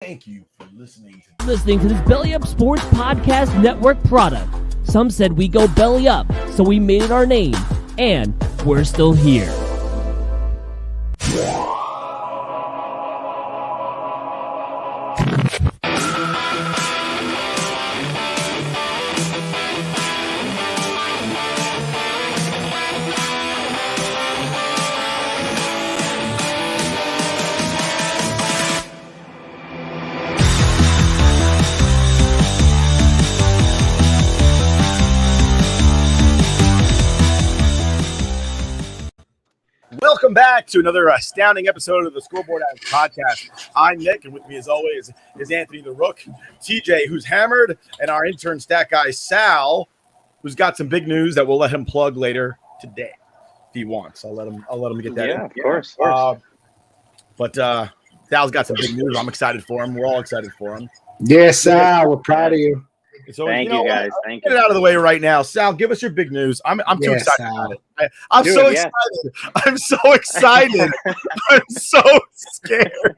Thank you for listening to this Belly Up Sports Podcast Network product. Some said we go belly up, so we made it our name, and we're still here. Welcome back to another astounding episode of the Scoreboard podcast. I'm Nick, and with me, as always, is Anthony the Rook, TJ, who's hammered, and our intern stat guy, Sal, who's got some big news that we'll let him plug later today if he wants. I'll let him get that in. Of course. But Sal's got some big news. I'm excited for him. We're all excited for him. Yes, Sal, we're proud of you. So, Thank you guys. Thank you. Get it out of the way right now. Sal, give us your big news. I'm too excited about it. I'm so excited. I'm so excited. I'm so scared.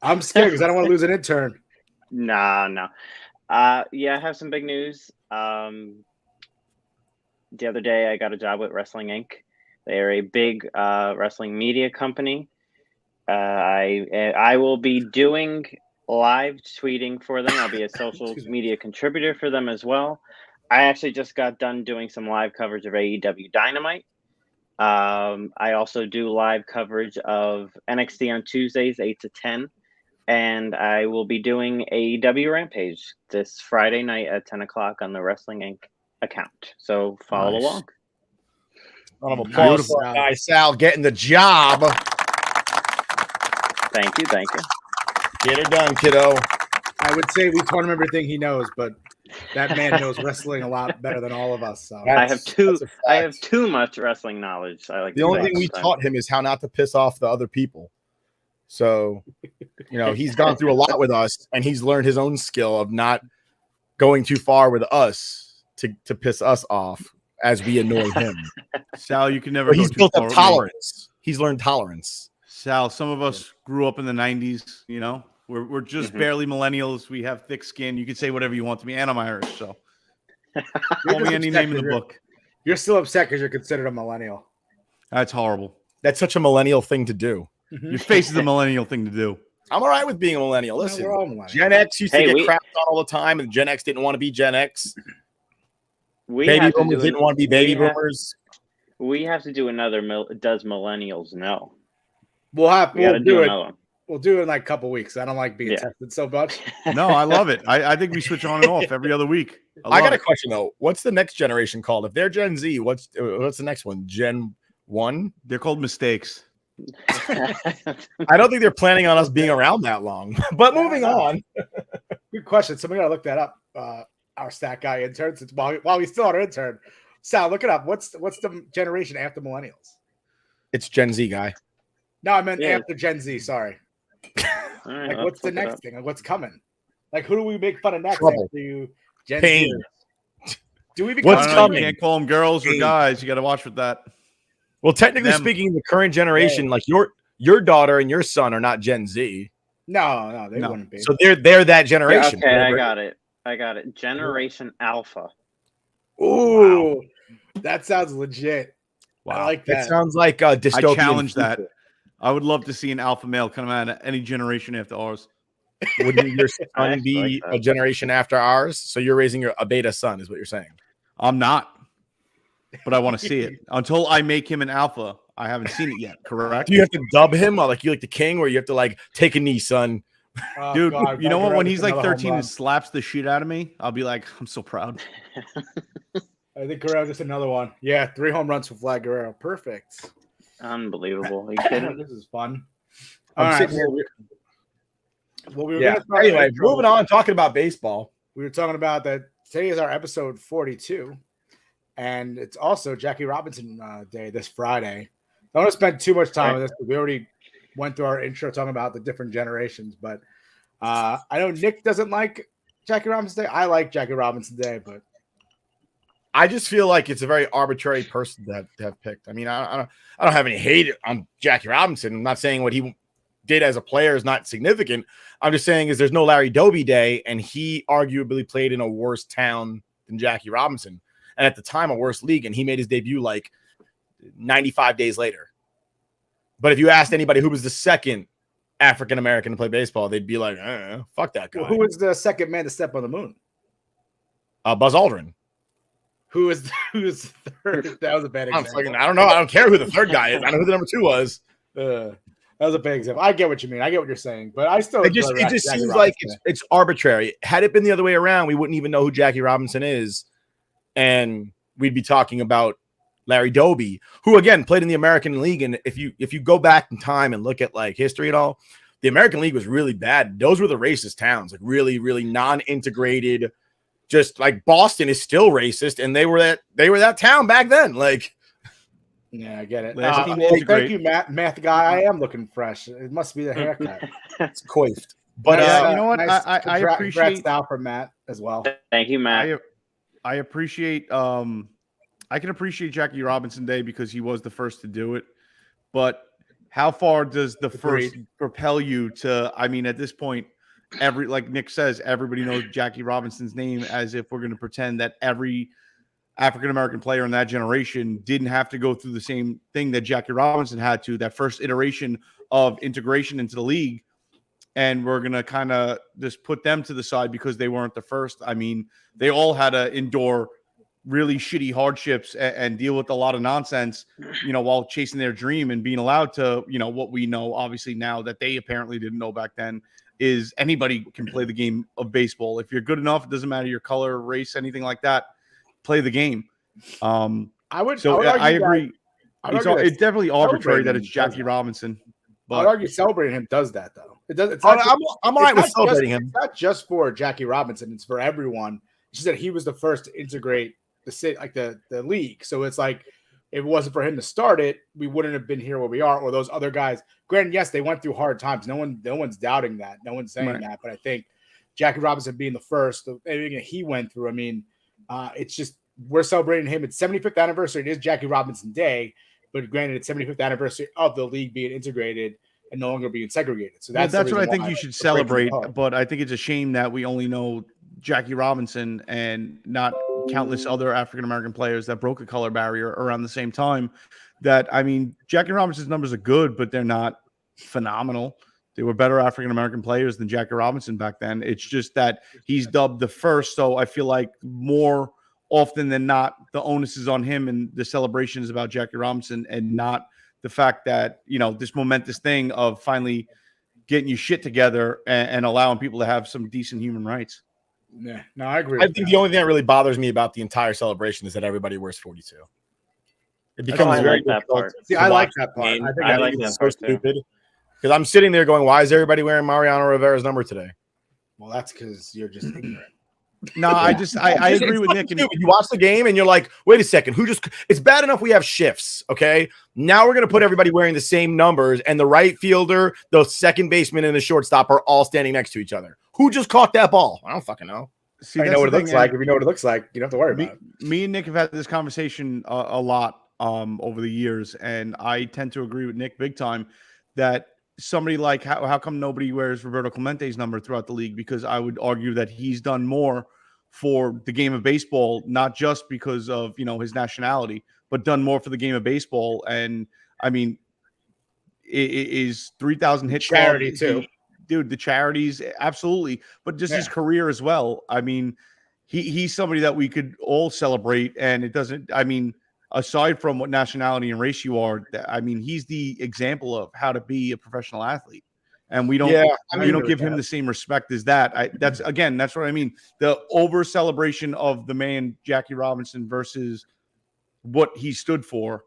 I'm scared because I don't want to lose an intern. No. I have some big news. The other day, I got a job with Wrestling Inc. They are a big wrestling media company. I will be doing live tweeting for them. I'll be a social media contributor for them as well. I actually just got done doing some live coverage of AEW Dynamite. I also do live coverage of NXT on Tuesdays, 8 to 10. And I will be doing AEW Rampage this Friday night at 10 o'clock on the Wrestling Inc. account. So follow along. Round of applause for our guy Sal getting the job. Thank you. Get her done, kiddo. I would say we taught him everything he knows, but that man knows wrestling a lot better than all of us. So I have too much wrestling knowledge. The only thing we taught him is how not to piss off the other people. So, he's gone through a lot with us, and he's learned his own skill of not going too far with us to piss us off as we annoy him. Sal, you can never. He's built up tolerance. He's learned tolerance. Sal, some of us grew up in the 90s, We're just barely millennials. We have thick skin. You can say whatever you want to me, and I'm Irish, so call me any name in the book. You're still upset because you're considered a millennial. That's horrible. That's such a millennial thing to do. Your face is a millennial thing to do. I'm all right with being a millennial. Listen, we're all millennials. Gen X used to get crapped on all the time, and Gen X didn't want to be Gen X. Baby boomers didn't want to be baby boomers. We have to do another Does Millennials Know? We'll do it. One. We'll do it in like a couple weeks. I don't like being tested so much. No, I love it. I think we switch on and off every other week. I got a question though. What's the next generation called? If they're Gen Z, what's the next one? Gen 1? They're called mistakes. I don't think they're planning on us being around that long. But moving on. Good question. Somebody gotta look that up. Our stat guy intern, since while he's still our intern. Sal, look it up. What's the generation after millennials? It's Gen Z, guy. No, I meant after Gen Z. Sorry. Right, like, what's the next thing? Like, what's coming? Like, who do we make fun of next? Trouble. After you, Gen Pain. Z? Do we become? What's coming? You can't call them girls or guys. You got to watch with that. Well, technically speaking, the current generation, like your daughter and your son, are not Gen Z. No, they wouldn't be. So they're that generation. Yeah, okay, I got it. Generation Alpha. Ooh, wow. That sounds legit. Wow. I like that. It sounds like a dystopian. I challenge that. I would love to see an alpha male come out of any generation after ours. Wouldn't your son be a generation after ours? So you're raising a beta son, is what you're saying? I'm not, but I want to see it. Until I make him an alpha, I haven't seen it yet. Correct? Do you have to dub him, or like you like the king, where you have to like take a knee, son? Oh, dude, God, you know what? When he's like 13 and slaps the shit out of me, I'll be like, I'm so proud. I think Guerrero just another one. Yeah, 3 home runs for Vlad Guerrero. Perfect. Unbelievable. Are you kidding? This is fun. Anyway, moving on, talking about baseball. We were talking about that today is our episode 42, and it's also Jackie Robinson Day this Friday. I don't want to spend too much time on this. We already went through our intro talking about the different generations, but I know Nick doesn't like Jackie Robinson Day. I like Jackie Robinson Day, but I just feel like it's a very arbitrary person to have picked. I mean, I don't have any hate on Jackie Robinson. I'm not saying what he did as a player is not significant. I'm just saying is there's no Larry Doby Day, and he arguably played in a worse town than Jackie Robinson, and at the time a worse league, and he made his debut like 95 days later. But if you asked anybody who was the second African American to play baseball, they'd be like, fuck that guy. Well, who was the second man to step on the moon? Buzz Aldrin. Who is the third? That was a bad example. I don't know. I don't care who the third guy is. I know who the number 2 was. That was a bad example. I get what you mean. I get what you're saying, but I still it just seems like it's arbitrary. Had it been the other way around, we wouldn't even know who Jackie Robinson is, and we'd be talking about Larry Doby, who again played in the American League. And if you go back in time and look at like history and all, the American League was really bad. Those were the racist towns, like really, really non-integrated. Just like Boston is still racist, and they were that town back then. Like, yeah, I get it. Thank you, math guy. I am looking fresh. It must be the haircut. It's coiffed. But you know what? Nice, I appreciate style for Matt as well. Thank you, Matt. I appreciate. I can appreciate Jackie Robinson Day because he was the first to do it. But how far does the first propel you to? I mean, at this point, like Nick says, everybody knows Jackie Robinson's name, as if we're going to pretend that every African-American player in that generation didn't have to go through the same thing that Jackie Robinson had to, that first iteration of integration into the league. And we're going to kind of just put them to the side because they weren't the first. I mean, they all had to endure really shitty hardships and deal with a lot of nonsense, while chasing their dream and being allowed to, what we know obviously now that they apparently didn't know back then is anybody can play the game of baseball. If you're good enough, it doesn't matter your color, race, anything like that, play the game. I agree. It's definitely arbitrary that it's Jackie Robinson. But I'd argue celebrating him does that though. I'm all right with celebrating him. It's not just for Jackie Robinson; it's for everyone. She said he was the first to integrate the league. So it's like if it wasn't for him to start it, we wouldn't have been here where we are. Or those other guys. Granted, yes, they went through hard times. No one's doubting that. No one's saying that. But I think Jackie Robinson being the first, everything he went through. I mean, it's just we're celebrating him. It's 75th anniversary. It is Jackie Robinson Day. But granted, it's 75th anniversary of the league being integrated and no longer being segregated. So that's what I think you should celebrate. But I think it's a shame that we only know Jackie Robinson and not countless other African-American players that broke the color barrier around the same time. That, I mean, Jackie Robinson's numbers are good, but they're not phenomenal. They were better African-American players than Jackie Robinson back then. It's just that he's dubbed the first. So I feel like more often than not, the onus is on him and the celebration is about Jackie Robinson and not the fact that, this momentous thing of finally getting your shit together and allowing people to have some decent human rights. Yeah, no, I agree. I think the only thing that really bothers me about the entire celebration is that everybody wears 42. It becomes very that part. See, I like that part. I think it's so stupid because I'm sitting there going, "Why is everybody wearing Mariano Rivera's number today?" Well, that's because you're just ignorant. No, I agree with Nick. You watch the game and you're like, wait a second, it's bad enough we have shifts, okay? Now we're going to put everybody wearing the same numbers and the right fielder, the second baseman, and the shortstop are all standing next to each other. Who just caught that ball? I don't fucking know. See, I know what it looks like. If you know what it looks like, you don't have to worry about it. Me and Nick have had this conversation a lot over the years, and I tend to agree with Nick big time that somebody like how come nobody wears Roberto Clemente's number throughout the league? Because I would argue that he's done more for the game of baseball, not just because of his nationality, but done more for the game of baseball. And I mean, it is 3,000 hit charity too, dude. The charities, absolutely, but just his career as well. I mean, he's somebody that we could all celebrate, and it doesn't. I mean, aside from what nationality and race you are, I mean, he's the example of how to be a professional athlete. And we don't, we don't give him the same respect as that. That's what I mean. The over celebration of the man Jackie Robinson versus what he stood for.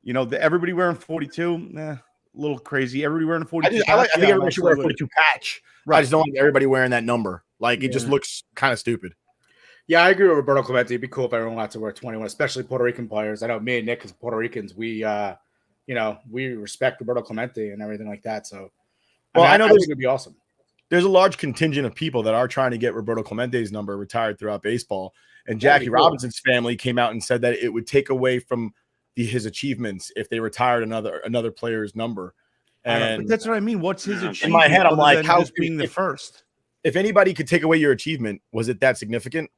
Everybody wearing 42, a little crazy. Everybody wearing a 42. I think everybody should wear a 42 patch. Right. I just don't like everybody wearing that number. Like it just looks kind of stupid. Yeah, I agree with Roberto Clemente. It'd be cool if everyone got to wear 21, especially Puerto Rican players. I know me and Nick, as Puerto Ricans, we respect Roberto Clemente and everything like that. So. Well, I know this would be awesome. There's a large contingent of people that are trying to get Roberto Clemente's number retired throughout baseball. And Jackie Robinson's family came out and said that it would take away from his achievements if they retired another player's number. And that's what I mean. What's his achievement? In my head, I'm like, how just being the first? If anybody could take away your achievement, was it that significant?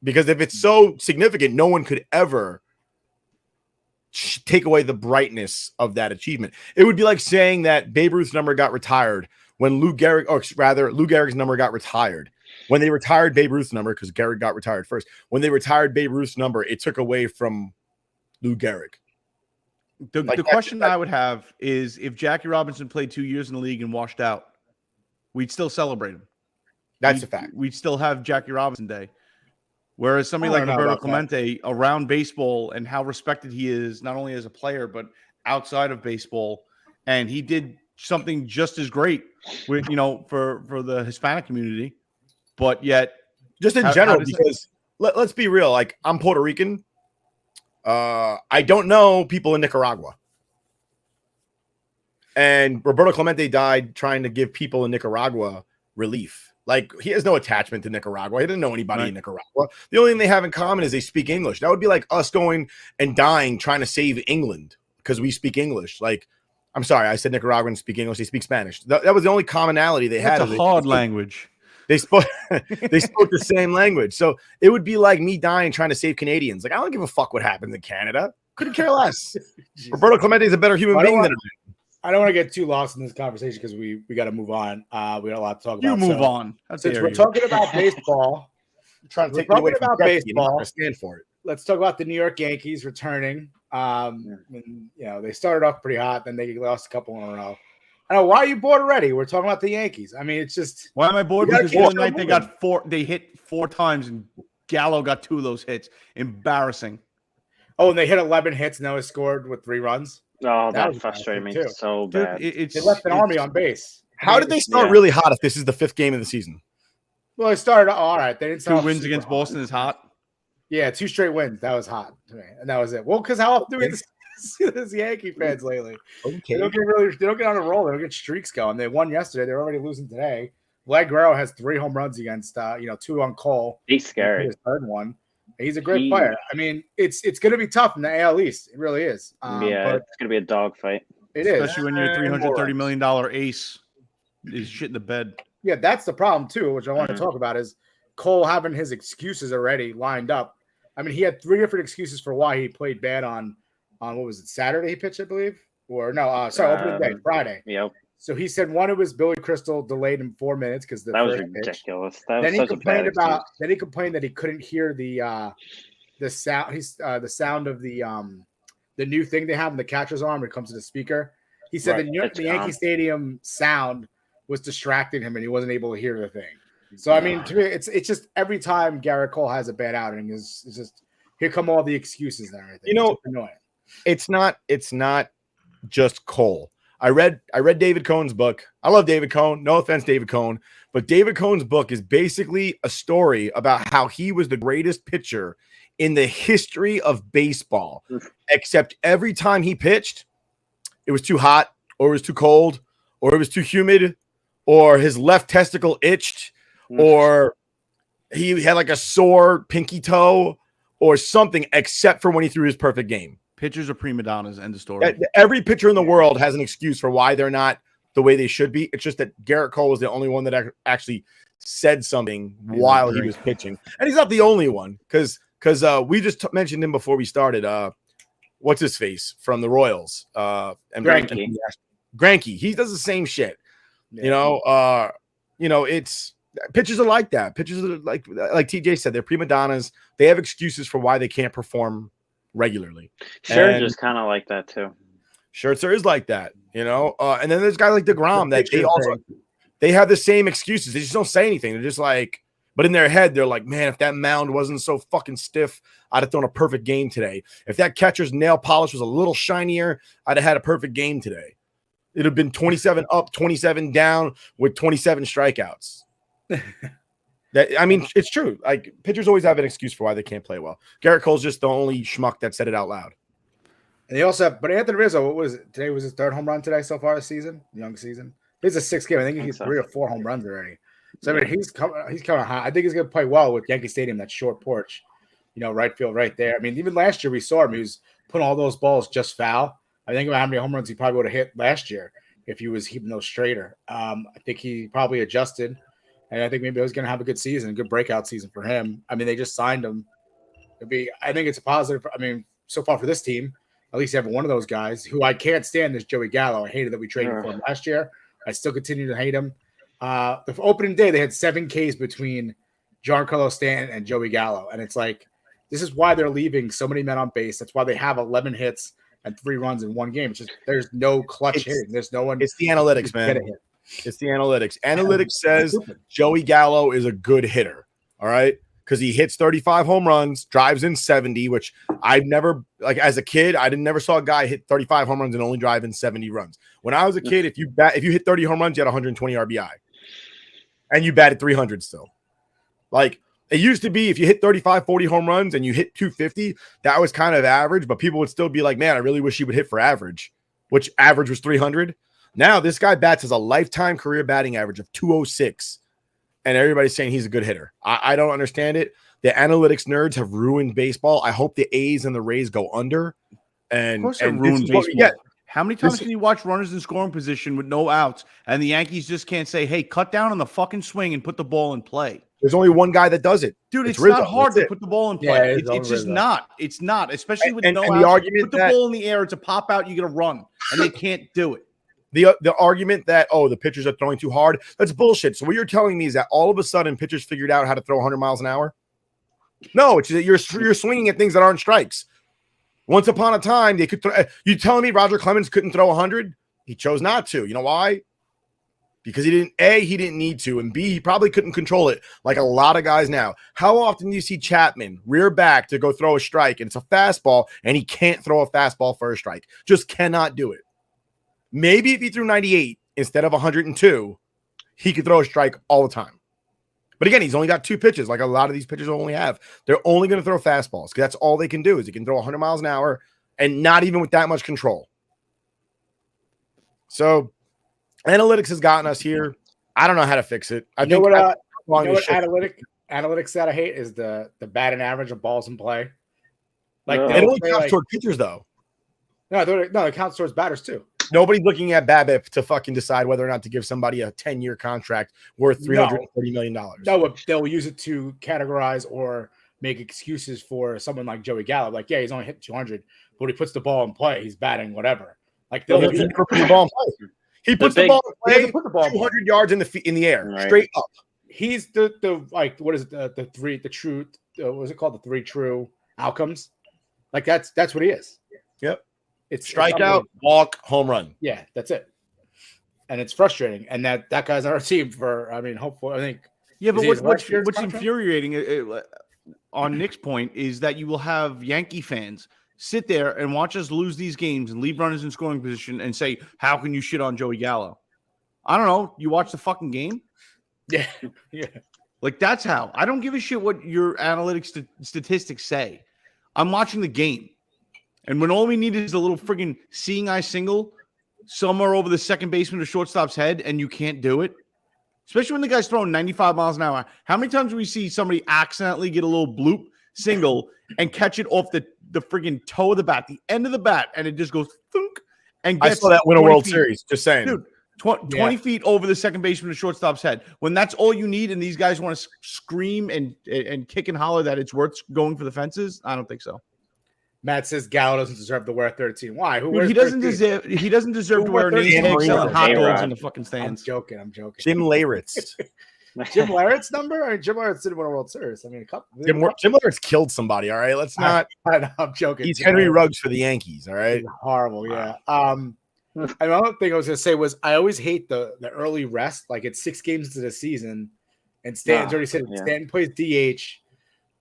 Because if it's so significant, no one could ever take away the brightness of that achievement. It would be like saying that Babe Ruth's number got retired when Lou Gehrig's number got retired. When they retired Babe Ruth's number, because Gehrig got retired first. When they retired Babe Ruth's number, it took away from Lou Gehrig. The question I would have is if Jackie Robinson played 2 years in the league and washed out, we'd still celebrate him. That's a fact. We'd still have Jackie Robinson Day. Whereas somebody like Roberto Clemente around baseball and how respected he is, not only as a player, but outside of baseball. And he did something just as great with, for the Hispanic community, but yet just in general, because let's be real. Like, I'm Puerto Rican. I don't know people in Nicaragua. And Roberto Clemente died trying to give people in Nicaragua relief. Like, he has no attachment to Nicaragua. He didn't know anybody in Nicaragua. The only thing they have in common is they speak English. That would be like us going and dying trying to save England because we speak English. Like, I'm sorry, I said Nicaraguans speak English. They speak Spanish. That was the only commonality they had. It's a hard language. They spoke the same language. So it would be like me dying trying to save Canadians. Like, I don't give a fuck what happens in Canada. Couldn't care less. Roberto Clemente is a better human being than I don't want to get too lost in this conversation because we got to move on. We got a lot to talk about. You move on. Since we're talking about baseball, trying to take it away from baseball. Stand for it. Let's talk about the New York Yankees returning. They started off pretty hot, then they lost a couple in a row. I know, why are you bored already? We're talking about the Yankees. I mean, it's just why am I bored? Because the other night they got they hit 4 times, and Gallo got 2 of those hits. Embarrassing. Oh, and they hit 11 hits and they scored with 3 runs. Oh, that frustrated me so bad. Dude, they left an army on base. How did they start really hot if this is the 5th game of the season? Well, they started all right. They didn't start 2 wins against Boston is hot. Yeah, 2 straight wins. That was hot to me, and that was it. Well, because how often do we see this Yankee fans lately? Okay. They don't get on a roll. They don't get streaks going. They won yesterday. They're already losing today. Vlad Guerrero has 3 home runs against 2 on Cole. He's scary. His 3rd one. He's a great player. I mean, it's going to be tough in the AL East. It really is. But it's going to be a dogfight. It is, especially when your $330 million ace is shit in the bed. Yeah, that's the problem too, which I want to talk about is Cole having his excuses already lined up. I mean, he had 3 different excuses for why he played bad on what was it, Saturday he pitched, I believe? Or no, opening day, Friday. Yep. So he said one, it was Billy Crystal delayed him 4 minutes because that was ridiculous. Then he complained Then he complained that he couldn't hear the sound. The sound of the new thing they have in the catcher's arm when it comes to the speaker. He said the Yankee Stadium sound was distracting him and he wasn't able to hear the thing. So I mean, to me, it's just every time Garrett Cole has a bad outing, it's just here come all the excuses and everything. It's annoying. It's not just Cole. I read David Cohn's book. I love David Cohn. No offense, David Cohn. But David Cohn's book is basically a story about how he was the greatest pitcher in the history of baseball. Except every time he pitched, it was too hot, or it was too cold, or it was too humid, or his left testicle itched, or he had like a sore pinky toe or something, except for when he threw his perfect game. Pitchers are prima donnas, end of story. Every pitcher in the world has an excuse for why they're not the way they should be. It's just that Garrett Cole was the only one that actually said something while he was pitching. And he's not the only one because we just mentioned him before we started. What's his face from the Royals? Greinke. Greinke. He does the same shit. Yeah. It's pitchers are like that. Pitchers are like TJ said, they're prima donnas. They have excuses for why they can't perform regularly. Scherzer is kind of like that too. Scherzer is like that, and then there's guys like DeGrom that they have the same excuses. They just don't say anything. They're just like, but in their head, they're like, man, if that mound wasn't so fucking stiff, I'd have thrown a perfect game today. If that catcher's nail polish was a little shinier, I'd have had a perfect game today. It'd have been 27 up, 27 down with 27 strikeouts. It's true. Like, pitchers always have an excuse for why they can't play well. Garrett Cole's just the only schmuck that said it out loud. And they also have, but Anthony Rizzo, what was it? Today was his 3rd home run today so far this season, young season. This is a 6th game. I think he's 3 or 4 home runs already. So I mean, he's coming high. I think he's going to play well with Yankee Stadium, that short porch, right field right there. I mean, even last year we saw him. He was putting all those balls just foul. I think about how many home runs he probably would have hit last year if he was keeping those straighter. I think he probably adjusted, and I think maybe he was going to have a good season, a good breakout season for him. I mean, they just signed him. I think it's a positive. I mean, so far for this team, at least you have one of those guys who I can't stand is Joey Gallo. I hated that we traded for him last year. I still continue to hate him. The opening day, they had 7 Ks between Giancarlo Stanton and Joey Gallo. And it's like, this is why they're leaving so many men on base. That's why they have 11 hits and 3 runs in one game. It's just, there's no clutch hitting. There's no one. It's the analytics, man. It's the analytics. Analytics says Joey Gallo is a good hitter. All right. Because he hits 35 home runs, drives in 70, which I've never, like as a kid, I never saw a guy hit 35 home runs and only drive in 70 runs. When I was a kid, if you hit 30 home runs, you had 120 RBI. And you batted 300 still. Like it used to be if you hit 35, 40 home runs and you hit 250, that was kind of average, but people would still be like, man, I really wish he would hit for average, which average was 300. Now this guy bats as a lifetime career batting average of 206. And everybody's saying he's a good hitter. I don't understand it. The analytics nerds have ruined baseball. I hope the A's and the Rays go under. And, of course, it ruined baseball. How many times can you watch runners in scoring position with no outs, and the Yankees just can't say, "Hey, cut down on the fucking swing and put the ball in play"? There's only one guy that does it, dude. It's not hard to put the ball in play. Yeah, it's just not. It's not, especially with no outs. The argument put the ball in the air, it's a pop out. You get a run, and they can't do it. The argument that, the pitchers are throwing too hard, that's bullshit. So what you're telling me is that all of a sudden pitchers figured out how to throw 100 miles an hour? No, it's that you're swinging at things that aren't strikes. Once upon a time, they could throw. You telling me Roger Clemens couldn't throw 100? He chose not to. You know why? Because he didn't need to, and B, he probably couldn't control it like a lot of guys now. How often do you see Chapman rear back to go throw a strike, and it's a fastball, and he can't throw a fastball for a strike? Just cannot do it. Maybe if he threw 98 instead of 102, he could throw a strike all the time. But again, he's only got 2 pitches, like a lot of these pitchers only have. They're only going to throw fastballs because that's all they can do is he can throw 100 miles an hour and not even with that much control. So analytics has gotten us here. I don't know how to fix it. Analytics that I hate is the batting average of balls in play. Like it only counts toward pitchers, though. No, it counts towards batters too. Nobody's looking at BABIP to fucking decide whether or not to give somebody a 10-year contract worth $330 million. No, they'll use it to categorize or make excuses for someone like Joey Gallo. Like, yeah, he's only hit 200, but when he puts the ball in play, he's batting whatever. Like, they'll put the ball in play. He puts the ball in play, 200 yards in the air, straight up. He's the like, what is it? The true, what is it called? The 3 true outcomes. Like, that's what he is. Yep. It's strikeout, walk, home run. Yeah, that's it. And it's frustrating. And that guy's on our team for, I mean, hopefully, I think. Yeah, but what's infuriating on Nick's point is that you will have Yankee fans sit there and watch us lose these games and leave runners in scoring position and say, how can you shit on Joey Gallo? I don't know. You watch the fucking game? Yeah. Yeah. Like, that's how. I don't give a shit what your analytics statistics say. I'm watching the game. And when all we need is a little friggin' seeing eye single somewhere over the second baseman or shortstop's head, and you can't do it, especially when the guy's throwing 95 miles an hour. How many times do we see somebody accidentally get a little bloop single and catch it off the friggin' toe of the bat, the end of the bat, and it just goes thunk and gets. I saw that win a World Series. Just saying, dude. 20 feet over the second baseman or shortstop's head. When that's all you need, and these guys want to scream and kick and holler that it's worth going for the fences, I don't think so. Matt says Gallo doesn't deserve to wear 13. Why? He doesn't deserve to wear name tags selling hot dogs in the fucking stands. I'm joking. Jim Leyritz. Jim Leyritz number? I mean, Jim Leyritz didn't win a World Series. I mean, Jim Leyritz killed somebody. All right, let's not. I'm joking. He's Henry Ruggs for the Yankees. All right, horrible. Yeah. Another thing I was gonna say was I always hate the early rest. Like it's 6 games into the season, and Stanton's already said Stanton plays DH.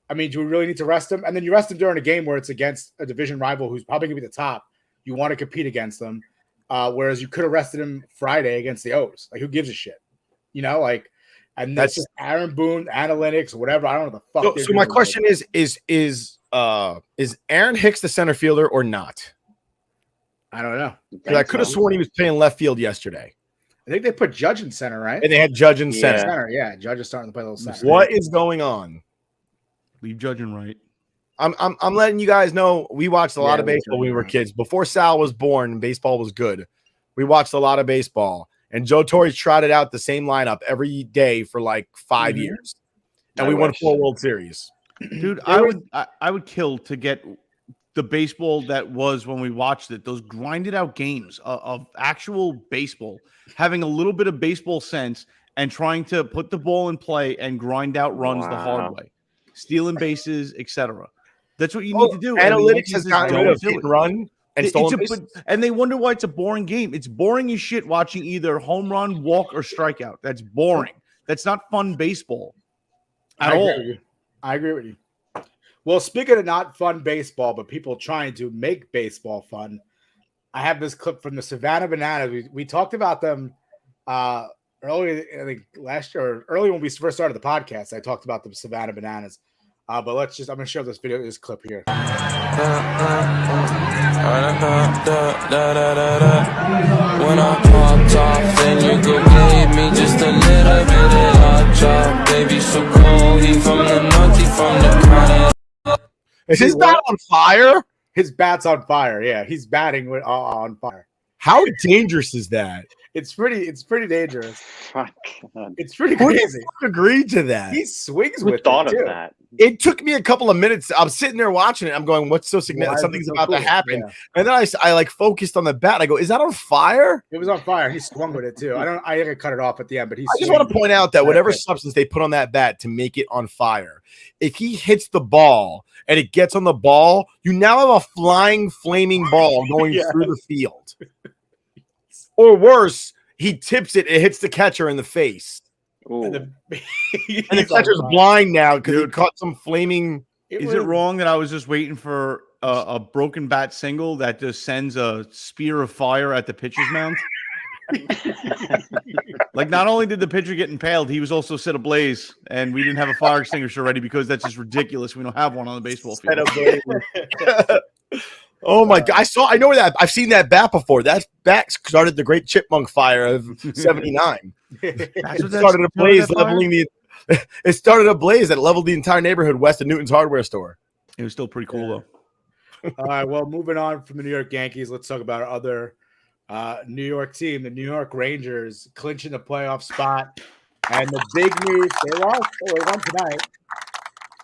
I mean, do we really need to rest him? And then you rest him during a game where it's against a division rival who's probably going to be the top. You want to compete against them. Whereas you could have rested him Friday against the O's. Like, who gives a shit? You know, like, and that's just Aaron Boone, analytics, whatever. I don't know what the fuck. So my question is Aaron Hicks the center fielder or not? I don't know. I could have sworn he was playing left field yesterday. I think they put Judge in center, right? And they had Judge in center. Yeah, Judge is starting to play a little center. What is going on? Leave Judge and right. I'm letting you guys know we watched a lot of baseball when we were kids. Before Sal was born, baseball was good. We watched a lot of baseball, and Joe Torre trotted out the same lineup every day for like 5 years, and we won 4 World Series. Dude, I would kill to get the baseball that was when we watched it. Those grinded out games of actual baseball, having a little bit of baseball sense and trying to put the ball in play and grind out runs the hard way, stealing bases, etc. That's what you need to do. Analytics has gotten rid of hit and run and stolen bases. And they wonder why it's a boring game. It's boring as shit watching either home run, walk, or strikeout. That's boring. That's not fun baseball at all. I agree with you. Well, speaking of not fun baseball, but people trying to make baseball fun, I have this clip from the Savannah Bananas. We talked about them early, I think last year, or early when we first started the podcast. I talked about the Savannah Bananas. But I'm going to show this clip here. When I popped off, then you go gave me just a little bit of lockjaw. Baby, so cold, he from the north, he from the crown. Is his bat on fire? His bat's on fire. Yeah, he's batting on fire. How dangerous is that? It's pretty dangerous. Fuck. It's pretty crazy. Who agreed to that? He swings Who with thought it of too. that? It took me a couple of minutes. I'm sitting there watching it. I'm going, what's so significant? Something's about to happen. Yeah. And then I like focused on the bat. I go, is that on fire? It was on fire. He swung with it too. I had to cut it off at the end, but I just want to point out that whatever substance they put on that bat to make it on fire, if he hits the ball and it gets on the ball, you now have a flying, flaming ball going through the field. Or worse, he tips it, it hits the catcher in the face. And the catcher's blind now because he caught some flaming. Is it wrong that I was just waiting for a broken bat single that just sends a spear of fire at the pitcher's mound? Like, not only did the pitcher get impaled, he was also set ablaze, and we didn't have a fire extinguisher ready because that's just ridiculous. We don't have one on the baseball field. Oh my God! I know that. I've seen that bat before. That bat started the Great Chipmunk Fire of '79. It started a blaze, It started a blaze that leveled the entire neighborhood west of Newton's hardware store. It was still pretty cool though. All right. Well, moving on from the New York Yankees, let's talk about our other New York team, the New York Rangers, clinching the playoff spot. And the big news: they lost. Oh, they won tonight.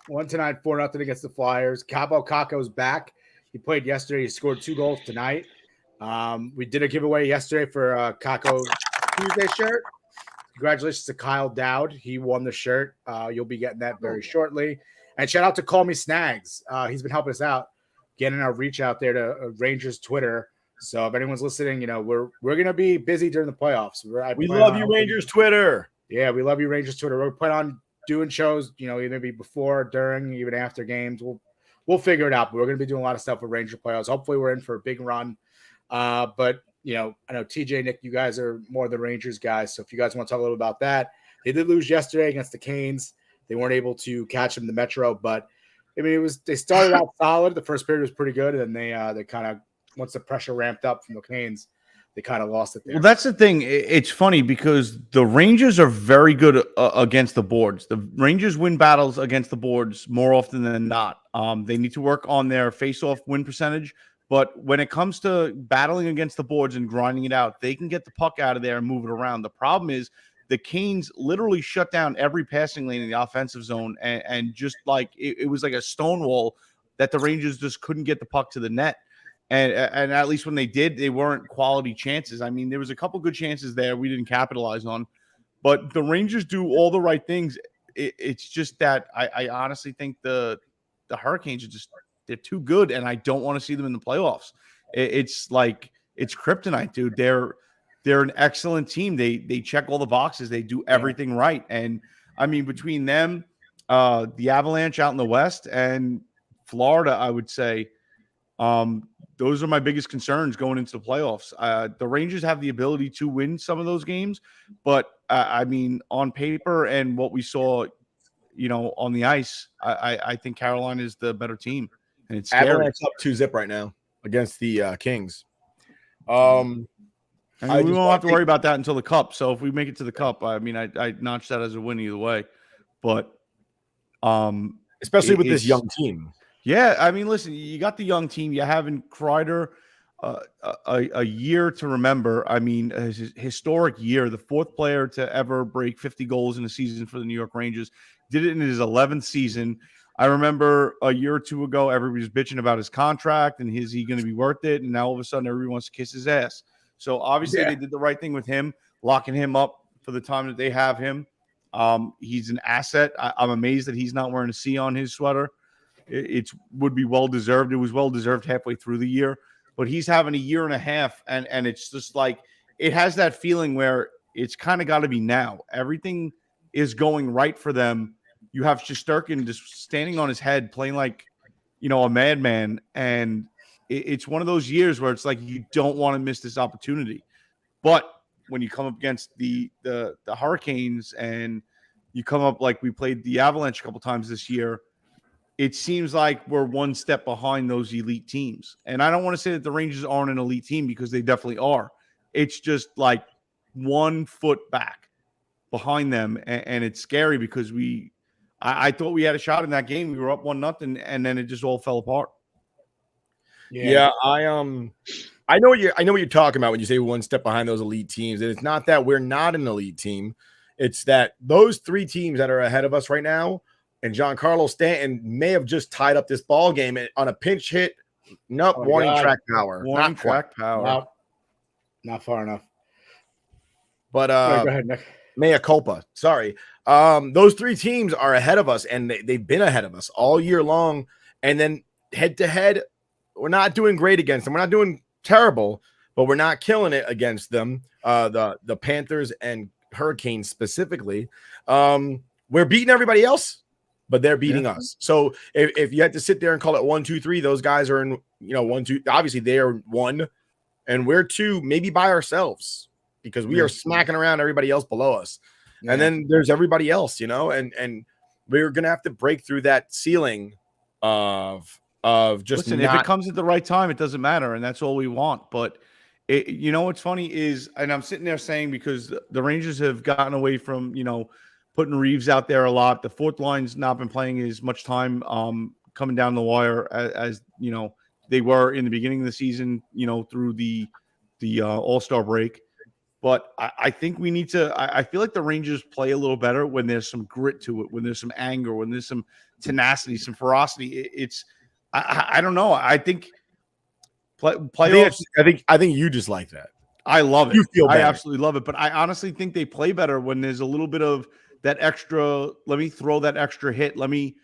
Won tonight, 4-0 against the Flyers. Cabo Caco's back. He played yesterday. He scored 2 goals tonight. We did a giveaway yesterday for Caco Tuesday shirt. Congratulations to Kyle Dowd. He won the shirt. You'll be getting that very shortly. And shout out to Call Me Snags. He's been helping us out, getting our reach out there to Rangers Twitter. So if anyone's listening, we're going to be busy during the playoffs. We love you, Rangers Twitter. Yeah, we love you, Rangers Twitter. We're planning on doing shows, either be before, during, even after games. We'll figure it out, but we're going to be doing a lot of stuff with Ranger playoffs. Hopefully we're in for a big run. But, I know TJ, Nick, you guys are more the Rangers guys. So if you guys want to talk a little about that, they did lose yesterday against the Canes. They weren't able to catch them in the Metro, but I mean, they started out solid. The first period was pretty good. And then they kind of, once the pressure ramped up from the Canes, they kind of lost it there. Well, that's the thing. It's funny because the Rangers are very good against the boards. The Rangers win battles against the boards more often than not. They need to work on their face-off win percentage. But when it comes to battling against the boards and grinding it out, they can get the puck out of there and move it around. The problem is the Canes literally shut down every passing lane in the offensive zone and just like it was like a stone wall that the Rangers just couldn't get the puck to the net. And at least when they did, they weren't quality chances. I mean, there was a couple good chances there we didn't capitalize on. But the Rangers do all the right things. It's just that I honestly think the Hurricanes are they're too good, and I don't want to see them in the playoffs. It's like it's kryptonite, dude. They're an excellent team. They check all the boxes. They do everything right. And I mean, between them, the Avalanche out in the West and Florida, I would say, those are my biggest concerns going into the playoffs. The Rangers have the ability to win some of those games, but I mean, on paper and what we saw, on the ice, I think Carolina is the better team, and it's scary. Avalanche up 2-0 right now against the Kings. We won't have to worry about that until the Cup. So if we make it to the Cup, I mean, I notch that as a win either way. But especially with this young team. Yeah, I mean, listen, you got the young team. You having Kreider a year to remember. I mean, a historic year, the 4th player to ever break 50 goals in a season for the New York Rangers. Did it in his 11th season. I remember a year or two ago, everybody was bitching about his contract and is he going to be worth it? And now all of a sudden, everybody wants to kiss his ass. So obviously, they did the right thing with him, locking him up for the time that they have him. He's an asset. I'm amazed that he's not wearing a C on his sweater. It would be well deserved. It was well deserved halfway through the year, but he's having a year and a half, and it's just like it has that feeling where it's kind of got to be now. Everything is going right for them. You have Shesterkin just standing on his head, playing like, a madman. And it's one of those years where it's like you don't want to miss this opportunity. But when you come up against the Hurricanes and you come up like we played the Avalanche a couple times this year, it seems like we're one step behind those elite teams. And I don't want to say that the Rangers aren't an elite team because they definitely are. It's just like 1 foot back behind them. And it's scary because I thought we had a shot in that game. We were up 1-0, and then it just all fell apart. Yeah, I know what you're talking about when you say one step behind those elite teams. And it's not that we're not an elite team. It's that those 3 teams that are ahead of us right now, and Giancarlo Stanton may have just tied up this ball game on a pinch hit. Nope, warning track power. Warning track power. Not far enough. But go ahead, Nick. Mea culpa. Sorry. Those 3 teams are ahead of us, and they've been ahead of us all year long. And then head to head, we're not doing great against them. We're not doing terrible, but we're not killing it against them. The Panthers and Hurricanes specifically. We're beating everybody else, but they're beating us. So if you had to sit there and call it 1, 2, 3, those guys are in 1, 2. Obviously, they are 1, and we're 2, maybe by ourselves, because we are smacking around everybody else below us. Yeah. And then there's everybody else, and we're gonna have to break through that ceiling of just. Listen, if it comes at the right time, it doesn't matter, and that's all we want. But what's funny is, and I'm sitting there saying, because the Rangers have gotten away from putting Reeves out there a lot. The 4th line's not been playing as much time coming down the wire as they were in the beginning of the season, through the All-Star break. But I think we need to – I feel like the Rangers play a little better when there's some grit to it, when there's some anger, when there's some tenacity, some ferocity. I don't know. I think playoffs – I think you just like that. I love it. You feel better. I absolutely love it. But I honestly think they play better when there's a little bit of that extra – let me throw that extra hit. Let me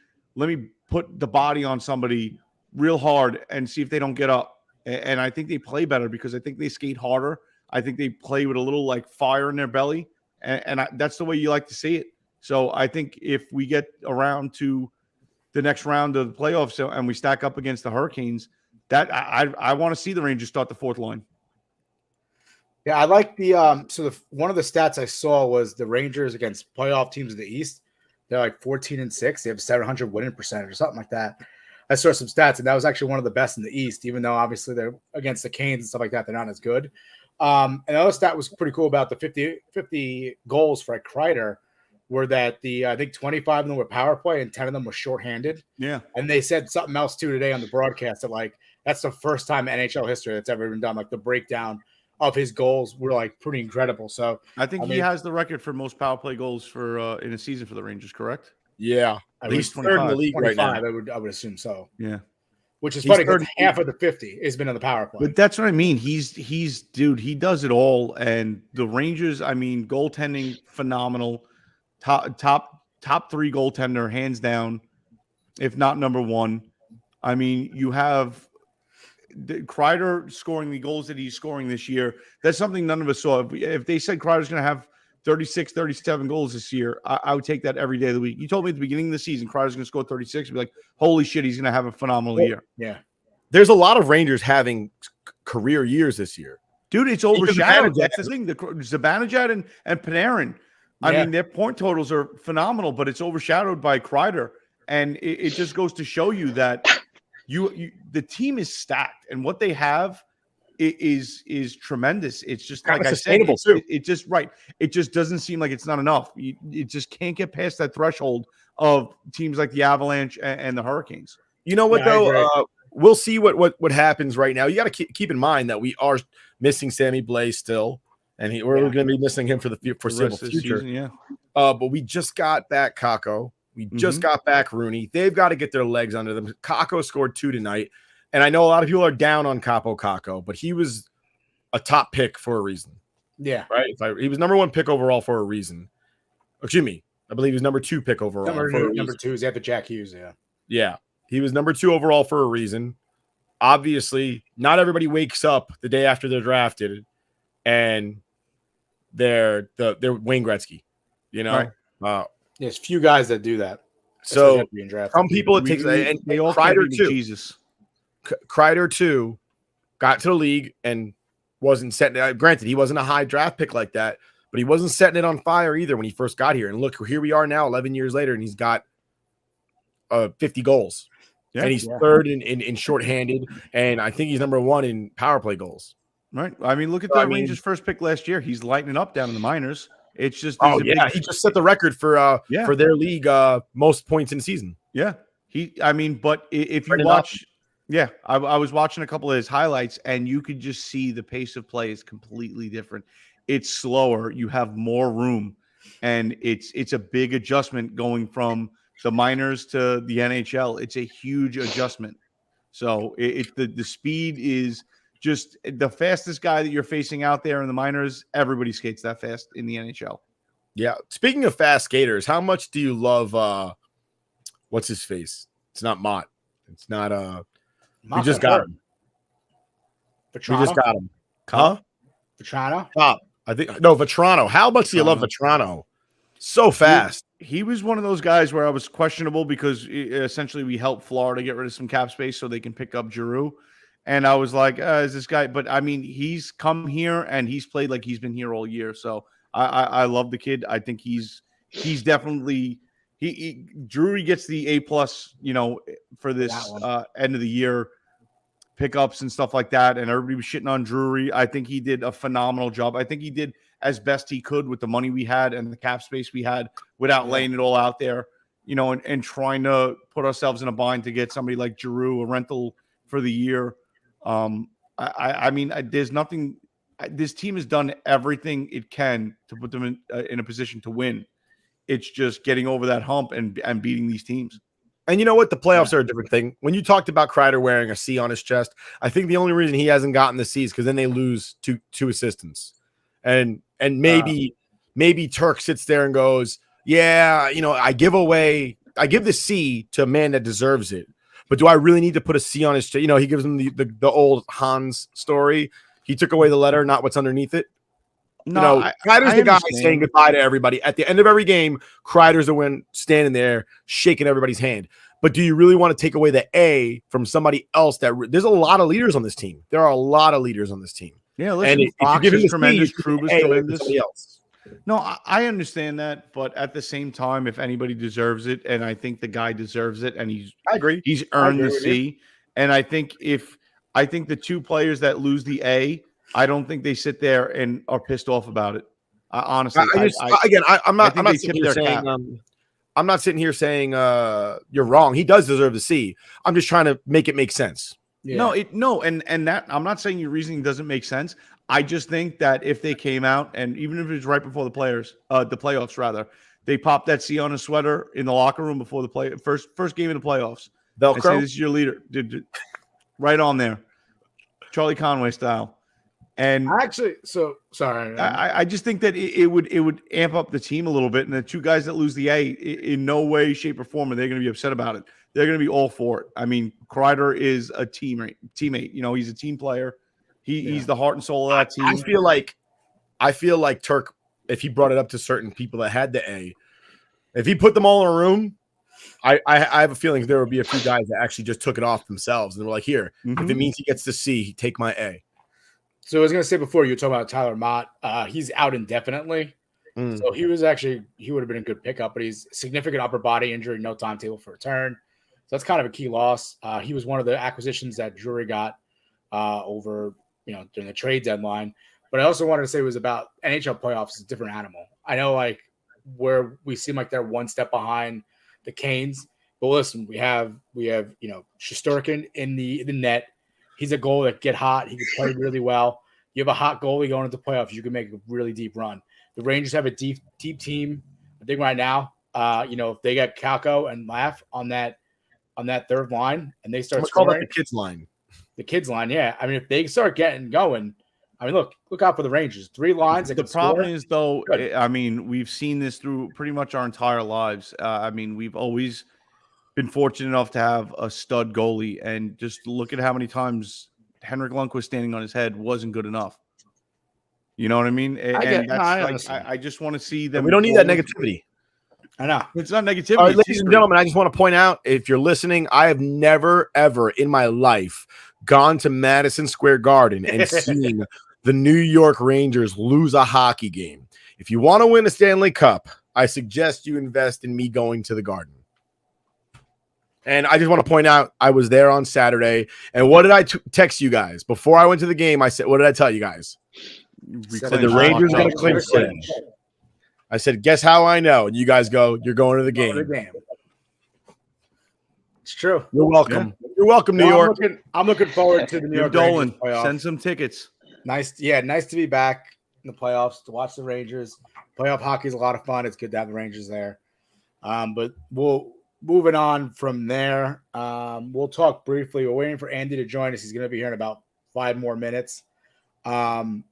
put the body on somebody real hard and see if they don't get up. And I think they play better because I think they skate harder. I think they play with a little like fire in their belly, and that's the way you like to see it. So I think if we get around to the next round of the playoffs and we stack up against the Hurricanes, that I want to see the Rangers start the 4th line. Yeah, I like the one of the stats I saw was the Rangers against playoff teams in the East. They're like 14-6. They have 700 winning percentage or something like that. I saw some stats, and that was actually one of the best in the East, even though obviously they're against the Canes and stuff like that. They're not as good. And the other stat was pretty cool about the 50 goals for Kreider were that I think 25 of them were power play and 10 of them were shorthanded. Yeah. And they said something else too today on the broadcast that like that's the first time in NHL history that's ever been done. Like the breakdown of his goals were like pretty incredible. So I think he has the record for most power play goals for in a season for the Rangers, correct? Yeah. At least 3rd in the league right now. I would assume so. Yeah. Which is funny because half of the 50 has been on the power play. But that's what I mean. He's dude, he does it all. And the Rangers, I mean, goaltending, phenomenal. Top 3 goaltender, hands down, if not number 1. I mean, you have Kreider scoring the goals that he's scoring this year. That's something none of us saw. If they said Kreider's going to have 36, 37 goals this year, I would take that every day of the week. You told me at the beginning of the season Kreider's going to score 36. I'd be like, holy shit, he's going to have a phenomenal year. Yeah. There's a lot of Rangers having career years this year. Dude, it's overshadowed. That's the thing. Zibanejad and Panarin, I mean, their point totals are phenomenal, but it's overshadowed by Kreider. And it just goes to show you that the team is stacked, and what they have is tremendous. It's just like I said, it just doesn't seem like it's not enough. It just can't get past that threshold of teams like the Avalanche and the Hurricanes. You know what, Yeah, I agree. though? We'll see what happens right now. You got to keep in mind that we are missing Sammy Blais still, and we're going to be missing him for the foreseeable future. Season, but we just got back Kako. We just got back Rooney. They've got to get their legs under them. Kako scored 2 tonight, and I know a lot of people are down on Capo Kako, but he was a top pick for a reason. Yeah, right. He was number 1 pick overall for a reason. Excuse me, I believe he was number 2 pick overall. Number 2 is after Jack Hughes. Yeah. He was number 2 overall for a reason. Obviously, not everybody wakes up the day after they're drafted and they're Wayne Gretzky, you know? Right. There's few guys that do that. So some people it takes and they all Kreider too. Jesus. Kreider too got to the league and wasn't setting it. Granted, he wasn't a high draft pick like that, but he wasn't setting it on fire either when he first got here. And look, here we are now, 11 years later, and he's got 50 goals. Yeah, and he's third in shorthanded, and I think he's number 1 in power play goals. Right. I mean, look at the Rangers' first pick last year. He's lighting up down in the minors. It's just he just set the record for their league most points in the season. Yeah. But if you watch, I was watching a couple of his highlights, and you could just see the pace of play is completely different. It's slower. You have more room, and it's a big adjustment going from the minors to the NHL. It's a huge adjustment. So the speed is just the fastest guy that you're facing out there in the minors. Everybody skates that fast in the NHL. Yeah. Speaking of fast skaters, how much do you love what's his face? It's not Mott. It's not we just got him. Vetrano? We just got him. Huh? Vetrano? I think no, Vetrano. How much do you love Vetrano? So fast. He was one of those guys where I was questionable because essentially we helped Florida get rid of some cap space so they can pick up Giroux. And I was like, is this guy? But I mean, he's come here and he's played like he's been here all year. So I love the kid. I think he's definitely Drury gets the A+, for this end of the year pickups and stuff like that. And everybody was shitting on Drury. I think he did a phenomenal job. I think he did as best he could with the money we had and the cap space we had without laying it all out there, and trying to put ourselves in a bind to get somebody like Giroux, a rental for the year. I mean, there's nothing. This team has done everything it can to put them in a position to win. It's just getting over that hump and beating these teams. And you know what? The playoffs are a different thing. When you talked about Kreider wearing a C on his chest, I think the only reason he hasn't gotten the C is because then they lose two assistants. And maybe Turk sits there and goes, I give the C to a man that deserves it. But do I really need to put a C on his chest? He gives him the old Hans story. He took away the letter, not what's underneath it. No, Kreider's the guy saying goodbye to everybody. At the end of every game, Kreider's the one standing there shaking everybody's hand. But do you really want to take away the A from somebody else? There's a lot of leaders on this team. There are a lot of leaders on this team. Yeah, listen, and Fox is tremendous, Krug is tremendous. Else. No, I understand that, but at the same time, if anybody deserves it, and I think the guy deserves it, and I agree. He's earned the C. And I think the 2 players that lose the A, I don't think they sit there and are pissed off about it. Honestly, I'm not sitting here saying you're wrong. He does deserve the C. I'm just trying to make it make sense. Yeah. And that I'm not saying your reasoning doesn't make sense. I just think that if they came out and even if it was right before the playoffs rather, they popped that C on a sweater in the locker room before the first game of the playoffs. Velcro. Say, this is your leader, right on there, Charlie Conway style. And sorry. I just think that it would amp up the team a little bit. And the 2 guys that lose the A, in no way, shape, or form are they going to be upset about it. They're going to be all for it. I mean, Kreider is a teammate. He's a team player. He's the heart and soul of that team. I feel like Turk, if he brought it up to certain people that had the A, if he put them all in a room, I have a feeling there would be a few guys that actually just took it off themselves and were like, here, if it means he gets the C, take my A. So I was going to say before, you were talking about Tyler Mott. He's out indefinitely. So he would have been a good pickup, but he's significant upper body injury, no timetable for return. So that's kind of a key loss. He was one of the acquisitions that Drury got over, during the trade deadline. But I also wanted to say it was about NHL playoffs is a different animal. I know where we seem like they're one step behind the Canes. But listen, we have Shesterkin in the net. He's a goalie that get hot. He can play really well. You have a hot goalie going into playoffs. You can make a really deep run. The Rangers have a deep team. I think right now, if they get Calco and Laugh on that third line and they start call that scoring, the kids line. The kids line, yeah. I mean, if they start getting going, I mean, look out for the Rangers. 3 lines. The problem is, though, I mean, we've seen this through pretty much our entire lives. I mean, we've always been fortunate enough to have a stud goalie, and just look at how many times Henrik Lundqvist standing on his head wasn't good enough. You know what I mean? I just want to see them. We don't need that negativity. I know. It's not negativity. All right, ladies and gentlemen, I just want to point out, if you're listening, I have never, ever in my life gone to Madison Square Garden and seen the New York Rangers lose a hockey game. If you want to win a Stanley Cup, I suggest you invest in me going to the Garden. And I just want to point out, I was there on Saturday. And what did I text you guys? Before I went to the game, I said, what did I tell you guys? Said the Rangers going to clinch today. I said, guess how I know? And you guys go, you're going to the game. It's true. You're welcome. Yeah. You're welcome, New York. I'm looking forward to the New York Dolan. Rangers. Send some tickets. Nice to be back in the playoffs, to watch the Rangers. Playoff hockey is a lot of fun. It's good to have the Rangers there. But moving on from there, we'll talk briefly. We're waiting for Andy to join us. He's going to be here in about 5 more minutes. We're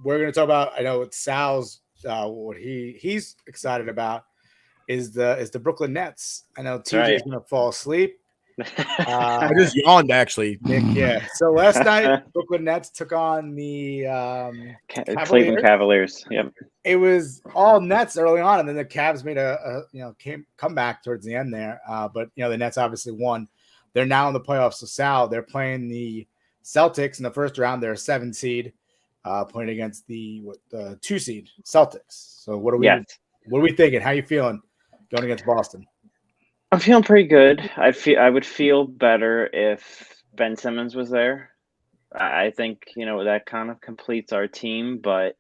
going to talk about, I know it's Sal's, what he's excited about is the Brooklyn Nets. I know TJ's going to fall asleep. I just yawned, actually. Nick, yeah. So last night, Brooklyn Nets took on the Cleveland Cavaliers. Yep. It was all Nets early on, and then the Cavs made come back towards the end there. But the Nets obviously won. They're now in the playoffs. So Sal, they're playing the Celtics in the first round. They're a 7 seed, playing against the 2 seed Celtics. So what are we thinking? How you feeling going against Boston? I'm feeling pretty good. I would feel better if Ben Simmons was there. I think that kind of completes our team. But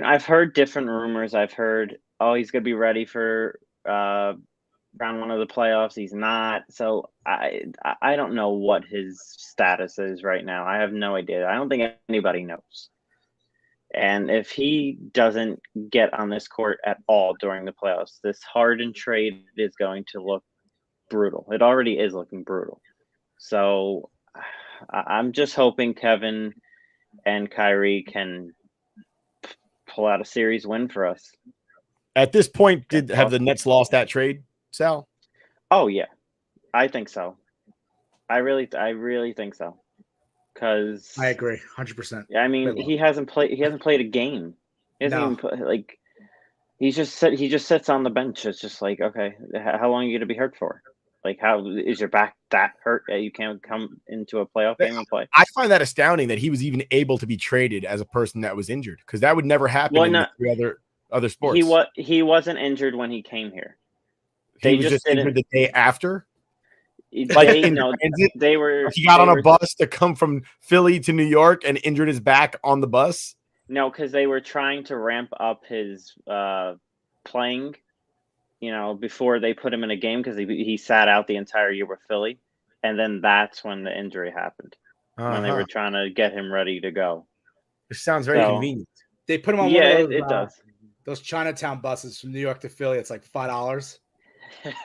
I've heard different rumors. I've heard, he's gonna be ready for round 1 of the playoffs. He's not. So I don't know what his status is right now. I have no idea. I don't think anybody knows. And if he doesn't get on this court at all during the playoffs, this Harden trade is going to look brutal. It already is looking brutal. So I'm just hoping Kevin and Kyrie can pull out a series win for us. At this point, have the Nets lost that trade, Sal? Oh, yeah. I think so. I really think so. Because I agree, 100%. I mean, he hasn't played a game. He hasn't even he just sits on the bench. It's just like, okay, how long are you going to be hurt for? Like, how is your back that hurt that you can't come into a playoff game and play? I find that astounding that he was even able to be traded as a person that was injured, because that would never happen in the other sports. He wasn't injured when he came here. He was just injured the day after. They were. He got on a bus to come from Philly to New York and injured his back on the bus. No, because they were trying to ramp up his playing, before they put him in a game, because he sat out the entire year with Philly, and then that's when the injury happened, when they were trying to get him ready to go. It sounds very convenient. They put him on one of those, it does. Those Chinatown buses from New York to Philly. It's like $5.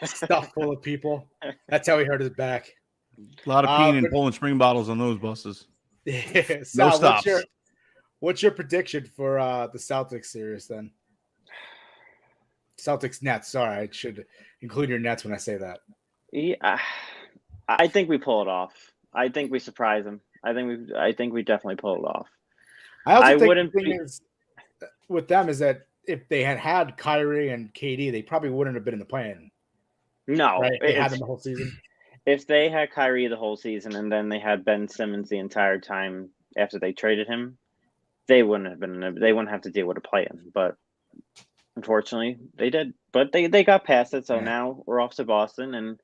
Stuffed full of people. That's how he hurt his back. A lot of peeing and pulling spring bottles on those buses. Yeah, Sal, no stops. What's your prediction for the Celtics series then? Celtics Nets. Sorry, I should include your Nets when I say that. Yeah, I think we pull it off. I think we surprise them. I think we definitely pull it off. I think the thing is with them is that if they had Kyrie and KD, they probably wouldn't have been in the play-in. No, right? They had them the whole season. If they had Kyrie the whole season and then they had Ben Simmons the entire time after they traded him, they wouldn't have to deal with a play-in. But unfortunately, they did. But they got past it, so now we're off to Boston, and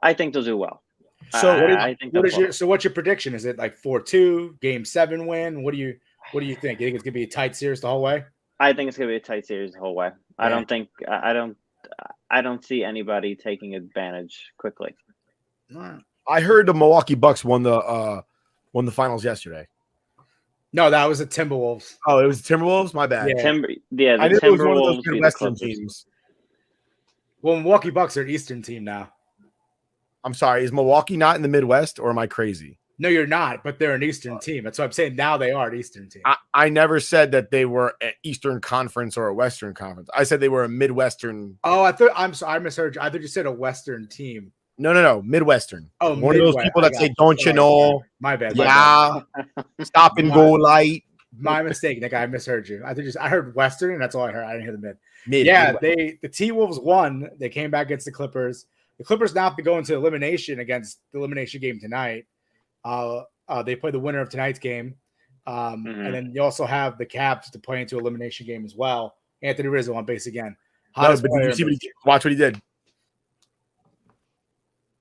I think they'll do well. So what's your prediction? Is it like 4-2, Game 7 win? What do you think? You think it's gonna be a tight series the whole way? I think it's gonna be a tight series the whole way. Yeah. I don't see anybody taking advantage quickly. I heard the Milwaukee Bucks won the finals yesterday. No, that was the Timberwolves. Oh, it was the Timberwolves? My bad. Yeah. The I knew it was one of those Timberwolves beat the Midwestern Clippers. teams. Well, Milwaukee Bucks are an Eastern team now. I'm sorry. Is Milwaukee not in the Midwest, or am I crazy? No, you're not, but they're an Eastern team. That's what I'm saying. Now they are an Eastern team. I never said that they were an Eastern Conference or a Western Conference. I said they were a Midwestern. Oh, I'm sorry. I misheard you. I thought you said a Western team. No. Midwestern. Oh, one of those people that say, "Don't you know?" My bad. Yeah. Stop and go light. My mistake, Nick. I misheard you. I heard Western, and that's all I heard. I didn't hear the mid. Midwest. The T-Wolves won. They came back against the Clippers. The Clippers now have to go into elimination against the elimination game tonight. They play the winner of tonight's game. And then you also have the Cavs to play into elimination game as well. Anthony Rizzo on base again. But did you see what he did? Watch what he did.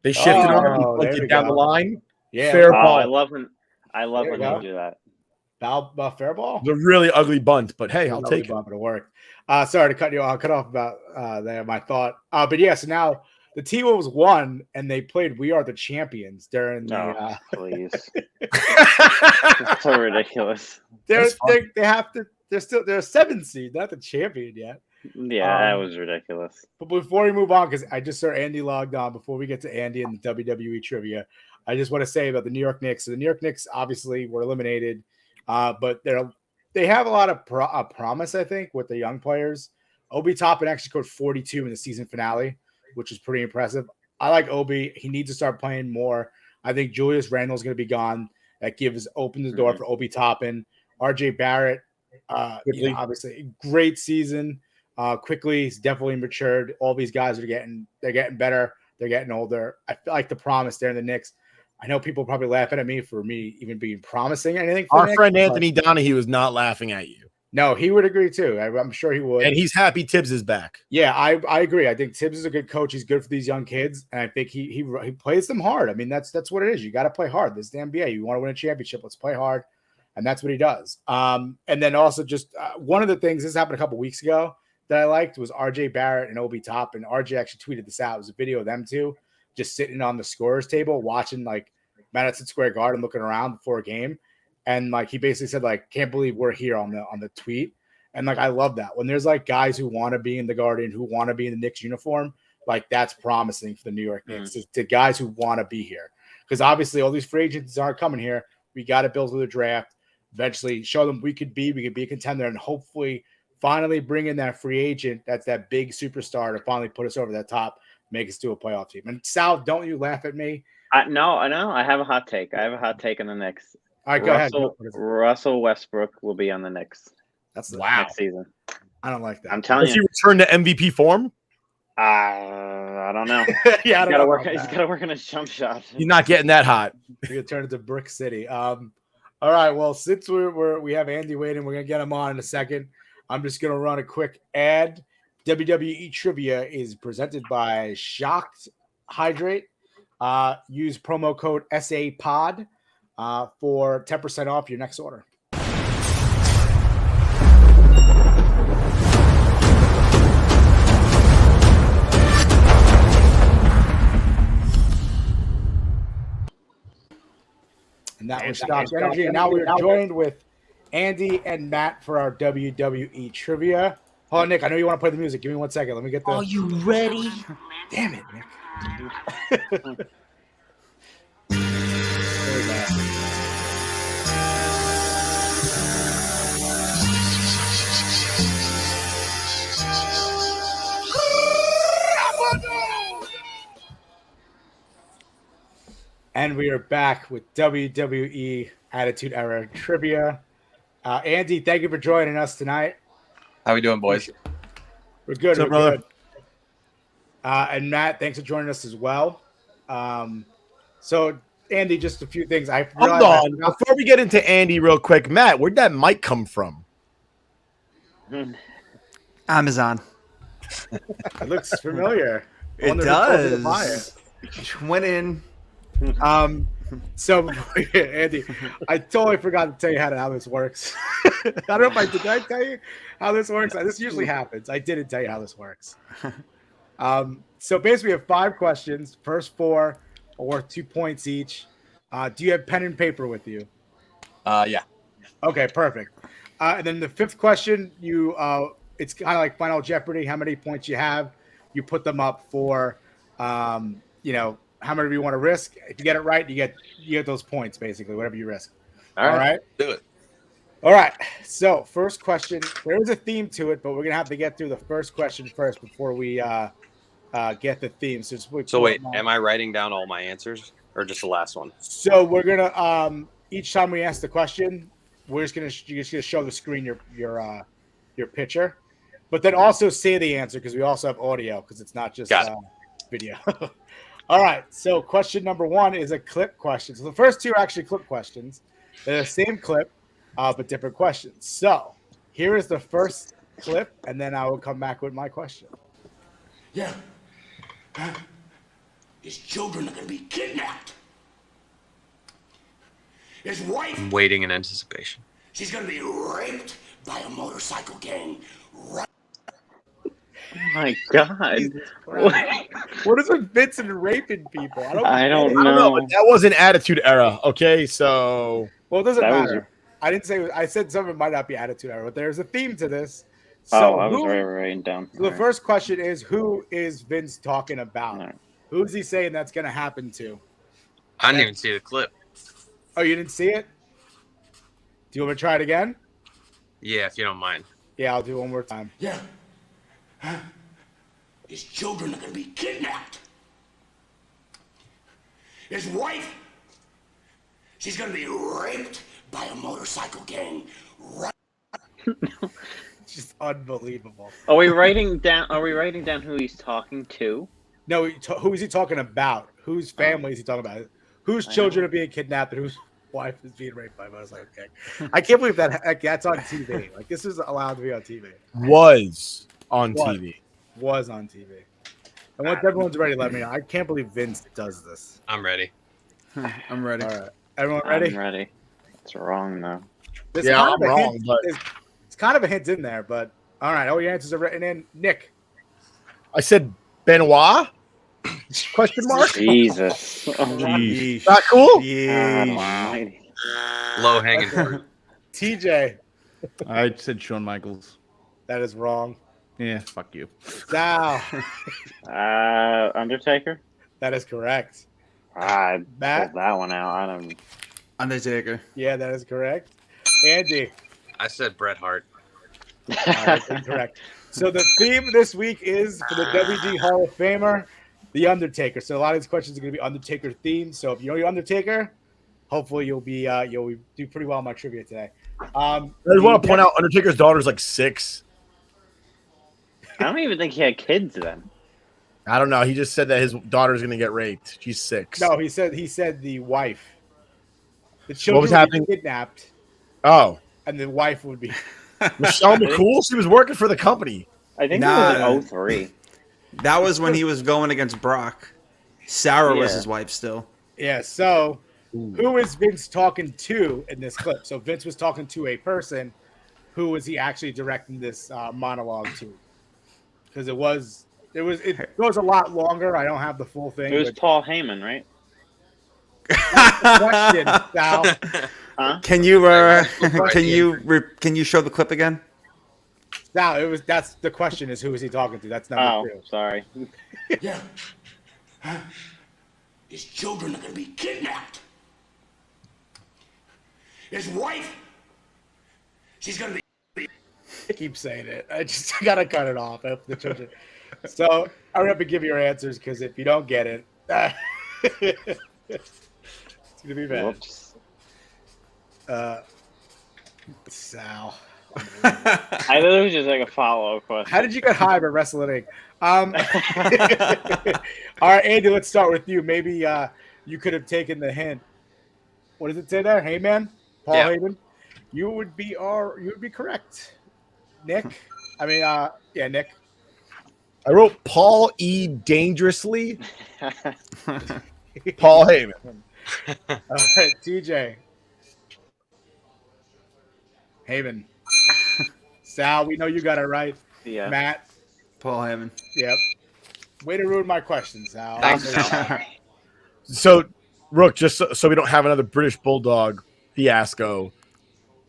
They shifted on him down the line. Yeah. Fair ball. I love when they do that. Fair ball. It was a really ugly bunt, but hey, I'll take it. It'll work. Sorry to cut you off. Cut off about there my thought. But yeah, so now the T-Wolves won, and they played "We Are the Champions" during the. Please, it's so ridiculous. They're still a 7 seed, not the champion yet. Yeah, that was ridiculous. But before we move on, because I just saw Andy logged on. Before we get to Andy and the WWE trivia, I just want to say about the New York Knicks. So the New York Knicks obviously were eliminated, but they have a lot of promise, I think, with the young players. Obi Toppin actually scored 42 in the season finale, which is pretty impressive. I like Obi. He needs to start playing more. I think Julius Randle's going to be gone. That opens the door for Obi Toppin. RJ Barrett, obviously, great season. Quickly, he's definitely matured. All these guys are getting better. They're getting older. I feel like the promise there in the Knicks. I know people probably laughing at me for me even being promising anything. Our friend Anthony Donahue was not laughing at you. No, he would agree too. I'm sure he would. And he's happy Tibbs is back. Yeah, I agree. I think Tibbs is a good coach. He's good for these young kids, and I think he plays them hard. I mean, that's what it is. You got to play hard. This is the NBA. You want to win a championship, let's play hard, and that's what he does. And then also just one of the things, this happened a couple weeks ago, that I liked was RJ Barrett and Obi Toppin. RJ actually tweeted this out. It was a video of them two just sitting on the scorer's table watching like Madison Square Garden, looking around before a game, and like he basically said like, "Can't believe we're here" on the tweet. And like I love that when there's like guys who want to be in the Guardian, who want to be in the Knicks uniform, like that's promising for the New York Knicks to guys who want to be here, because obviously all these free agents aren't coming here. We got to build through the draft, eventually show them we could be a contender, and hopefully finally bring in that free agent that's that big superstar to finally put us over that top, make us to a playoff team. And Sal, don't you laugh at me? No, I know. I have a hot take. I have a hot take on the Knicks. All right, go ahead. Russell Westbrook will be on the Knicks. That's next season. I don't like that. I'm telling you. Does he return to MVP form? I don't know. Yeah, he's got to work on his jump shot. He's not getting that hot. He's gonna turn it to Brick City. All right. Well, since we have Andy waiting, we're gonna get him on in a second. I'm just gonna run a quick ad. WWE Trivia is presented by Shocked Hydrate. Use promo code SAPOD for 10% off your next order. And that was Shocked Energy. And now we're joined with Andy and Matt for our WWE Trivia. Hold on, Nick. I know you want to play the music. Give me 1 second. Let me get the. Are you ready? Damn it, Nick. And we are back with WWE Attitude Era Trivia. Andy, thank you for joining us tonight. How we doing, boys? We're good. What's up, brother? Good. And Matt, thanks for joining us as well. So, Andy, just a few things. Hold on. Before we get into Andy real quick, Matt, where'd that mic come from? Amazon. It looks familiar. It does. Went in. So Andy, I totally forgot to tell you how this works. I don't know if did I tell you how this works? This usually happens. I didn't tell you how this works. So basically, we have 5 questions. First 4 are worth 2 points each. Do you have pen and paper with you? Yeah. Okay, perfect. And then the 5th question, it's kind of like Final Jeopardy. How many points you have, you put them up for, how many you want to risk. If you get it right, you get those points basically, whatever you risk. All right. Do it. All right. So first question, there is a theme to it, but we're gonna have to get through the first question first before we get the theme. So wait, am I writing down all my answers or just the last one? So we're gonna each time we ask the question, you're just gonna show the screen your picture, but then also say the answer because we also have audio because it's not just video. All right. So question number 1 is a clip question. So the first 2 are actually clip questions. They're the same clip, but different questions. So here is the first clip, and then I will come back with my question. Yeah. His children are going to be kidnapped. His wife, I'm waiting in anticipation. she's going to be raped by a motorcycle gang. Right. Oh my God. What is with Vince and raping people? I don't I don't know, know. but that was an attitude era. Okay, so Well, it doesn't That was- matter. I said some of it might not be attitude error, but there's a theme to this. Oh, So I was writing down. the first question is, who is Vince talking about? All right. Who's he saying that's going to happen to? I didn't even see the clip. Oh, you didn't see it? Do you want me to try it again? Yeah, if you don't mind. Yeah, I'll do it one more time. Yeah. His children are going to be kidnapped. His wife, she's going to be raped by a motorcycle gang. Right. It's just unbelievable. Are we writing down who he's talking to? No, who is he talking about? Whose family is he talking about? Whose children are being kidnapped and whose wife is being raped by a motorcycle gang? I can't believe that's on TV. Like, this is allowed to be on TV. was on TV. Was on TV. And once everyone's ready, let me know. I can't believe Vince does this. I'm ready. I'm ready. All right. Everyone ready? I'm ready. It's wrong though. There's Yeah, kind I'm of a wrong, hint- but it's kind of a hint in there, but all right. All your answers are written in. Nick. I said Benoit? Question mark? Jesus. Yeesh. Not cool? Yeesh. Almighty. Low hanging fruit. TJ. I said Shawn Michaels. That is wrong. Yeah, fuck you. Sal. Undertaker. That is correct. I Matt? pulled that one out. I don't. Undertaker. Yeah, that is correct. Andy. I said Bret Hart. That's incorrect. So the theme this week is for the WD Hall of Famer, The Undertaker. So a lot of these questions are going to be Undertaker themed. So if you know your Undertaker, hopefully you'll do pretty well in my trivia today. I just want to point out Undertaker's daughter's like 6. I don't even think he had kids then. I don't know. He just said that his daughter's going to get raped. She's 6. No, he said the wife. The What children was would happening? be kidnapped, Oh. and the wife would be. Michelle McCool? She was working for the company. I think Nah. it was 03. That was when he was going against Brock. Sarah was Yeah. his wife still. Yeah, so who is Vince talking to in this clip? So Vince was talking to a person. Who was he actually directing this monologue to? Because it goes a lot longer. I don't have the full thing. It was but Paul Heyman, right? question, Sal. Huh? Can you can you show the clip again? Sal, that's the question is who is he talking to? That's number 2. Sorry. Yeah. His children are going to be kidnapped. His wife, she's going to be. I keep saying it. I just gotta cut it off after the children. So I'm gonna have to give your answers because if you don't get it, it's gonna be bad. Whoops. Sal, I thought it was just like a follow-up question. how did you get high by wrestling? All right, Andy, let's start with you. Maybe you could have taken the hint. What does it say there? Hey, man, Paul Yeah. Heyman. You would be correct. Nick, Nick. I wrote Paul E. Dangerously. Paul Heyman. All right, TJ. Heyman. Sal, we know you got it right. Yeah. Matt. Paul Heyman. Yep. Way to ruin my question, Sal. Thanks, Sal. So, Rook, just so we don't have another British Bulldog fiasco,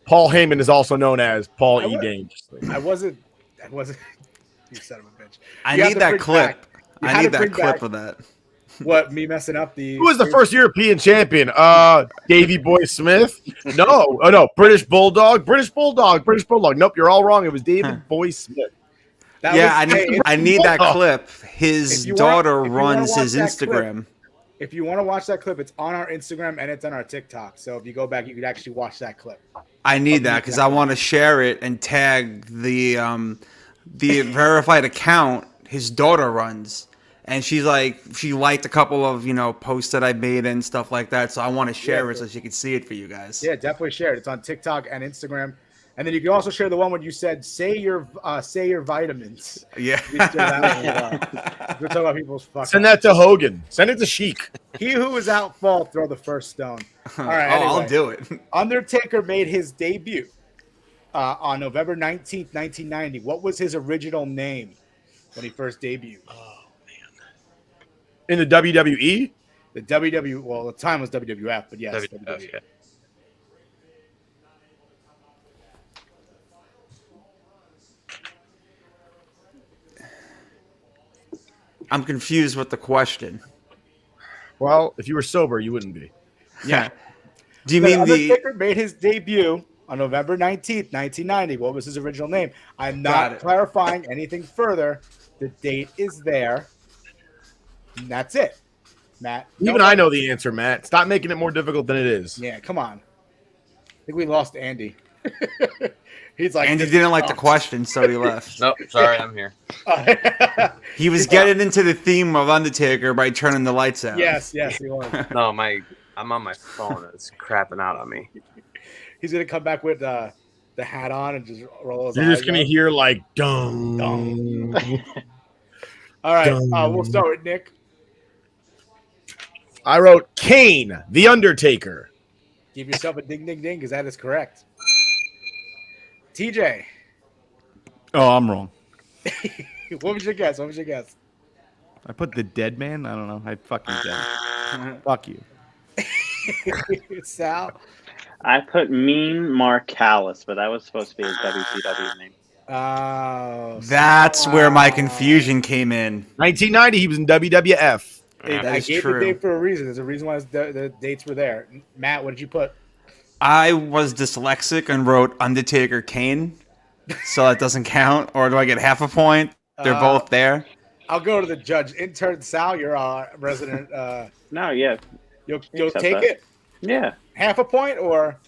Paul Heyman is also known as Paul E. Dangerously. I wasn't. You son of a bitch. I You have need to that bring clip. back- I had need to that bring clip back- of that. What, me messing up the... Who was the first European champion? Davey Boy Smith? No. Oh, no. British Bulldog. Nope, you're all wrong. It was David Boy Smith. That Yeah, was- I need that Oh. clip. His If you wanna- daughter if you wanna runs watch his that clip- Instagram. If you want to watch that clip, it's on our Instagram and it's on our TikTok. So if you go back, you could actually watch that clip. I need that because I want to share it and tag the verified account his daughter runs. And she liked a couple of, posts that I made and stuff like that. So I want to share it so she can see it for you guys. Yeah, definitely share it. It's on TikTok and Instagram. And then you can also share the one when you said, say your vitamins. Yeah. You can share that one as well. We're talking about people's fucking. Send that to Hogan. Send it to Sheik. He who is out fall, throw the first stone. All right. I'll anyway. do it. Undertaker made his debut on November 19th, 1990. What was his original name when he first debuted? In the WWE? The WWE, well, the time was WWF, but yes. WWE. Okay. I'm confused with the question. Well, if you were sober, you wouldn't be. Yeah. Do you The mean the? Undertaker made his debut on November 19th, 1990. What was his original name? I'm Got not it. clarifying anything further. The date is there. And that's it, Matt. Even I know the answer, Matt. Stop making it more difficult than it is. Yeah, come on. I think we lost Andy. He's like, Andy didn't like the question, so he left. Nope, sorry, I'm here. He was getting into the theme of Undertaker by turning the lights out. yes, he was. No, I'm on my phone. It's crapping out on me. He's gonna come back with the hat on and just roll his You're eyes just going to up. hear like, dung. All right, Dun. we'll start with Nick. I wrote Kane, the Undertaker. Give yourself a ding, ding, ding, because that is correct. TJ, Oh, I'm wrong. what was your guess? I put the dead man. I don't know. I fucking dead. Fuck you. Sal. I put Mean Mark Callis, but that was supposed to be his WCW name. That's where my confusion came in. 1990, he was in WWF. That I is gave true. the date for a reason. There's a reason why the dates were there. Matt, what did you put? I was dyslexic and wrote Undertaker Kane, so that doesn't count. Or do I get half a point? They're both there. I'll go to the judge. Intern Sal, you're our resident. No, yeah. You'll Accept take that. it? Yeah. Half a point or?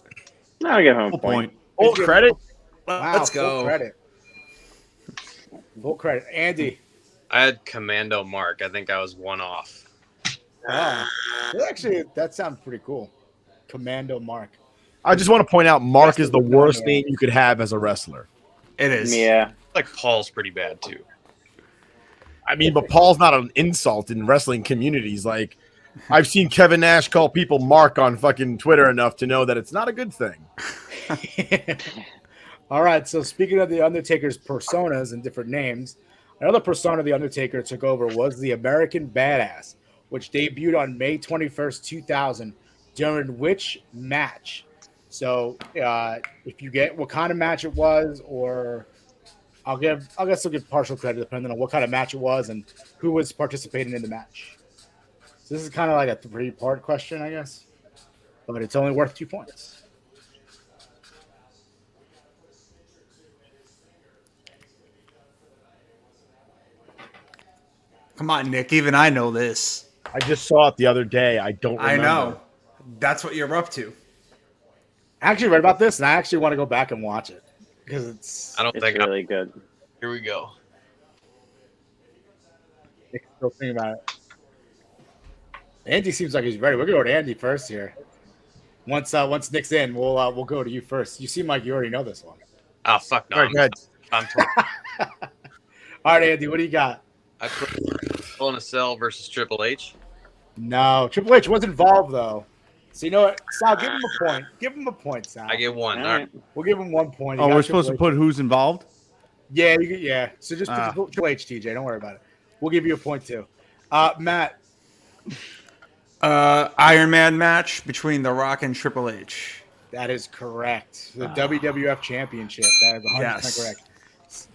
No, I'll give him a Full point. point. Full credit. Wow, Let's full go. credit. Full credit. Andy. I had Commando Mark. I think I was one off. Wow. Actually, that sounds pretty cool. Commando Mark. I just want to point out Mark That's is the the worst phenomenal. name you could have as a wrestler. It is. Yeah. Like Paul's pretty bad too. I mean, but Paul's not an insult in wrestling communities. Like, I've seen Kevin Nash call people Mark on fucking Twitter enough to know that it's not a good thing. All right. So speaking of the Undertaker's personas and different names, another persona the Undertaker took over was the American Badass, which debuted on May 21st, 2000, during which match? So if you get what kind of match it was, or I'll guess I'll give partial credit depending on what kind of match it was and who was participating in the match. So this is kind of like a 3-part question, I guess, but it's only worth 2 points. Come on, Nick. Even I know this. I just saw it the other day. I don't remember. I know. That's what you're up to. I actually read about this, and I actually want to go back and watch it because it's I don't It's think. really good. Here we go. still thinking about it. Andy seems like he's ready. We're gonna go to Andy first here. Once Nick's in, we'll go to you first. You seem like you already know this one. Oh fuck no! All right, go ahead. I'm All right, Andy, what do you got? I put Hell in a Cell versus Triple H. No, Triple H was involved though. So you know what, Sal, give him a point. Give him a point, Sal. I get one. All All right. right. We'll give him 1 point. He Oh, got we're supposed to Triple H. put who's involved? Yeah, yeah. So just Ah. Triple H, TJ. Don't worry about it. We'll give you a point too. Matt. Iron Man match between The Rock and Triple H. That is correct. The WWF Championship. That is 100% Yes. correct.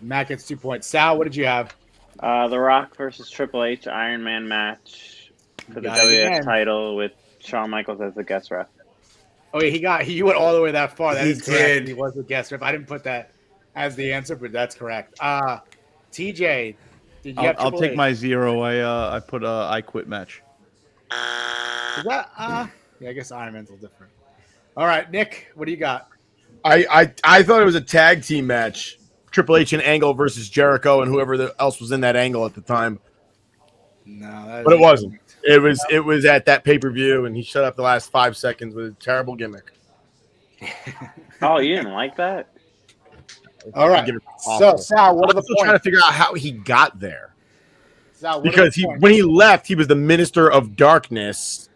Matt gets 2 points. Sal, what did you have? The Rock versus Triple H Iron Man match for the Got it WWF again. title with Shawn Michaels as the guest ref. Oh, yeah, he went all the way that far. That He is correct. did. He was the guest ref. I didn't put that as the answer, but that's correct. TJ, did you have I'll Triple take H? my 0. I put I quit match. Is that yeah, I guess Iron Man's a little different. All right, Nick, what do you got? I thought it was a tag team match. Triple H and Angle versus Jericho and whoever else was in that angle at the time. No, that But it is wasn't. incorrect. It was at that pay-per-view, and he shut up the last 5 seconds with a terrible gimmick. Oh, you didn't like that? All right. Gimmick was So, awful. Sal, what are I'm the still trying to points? figure out how he got there. Sal, what are Because the points? when he left, he was the minister of darkness,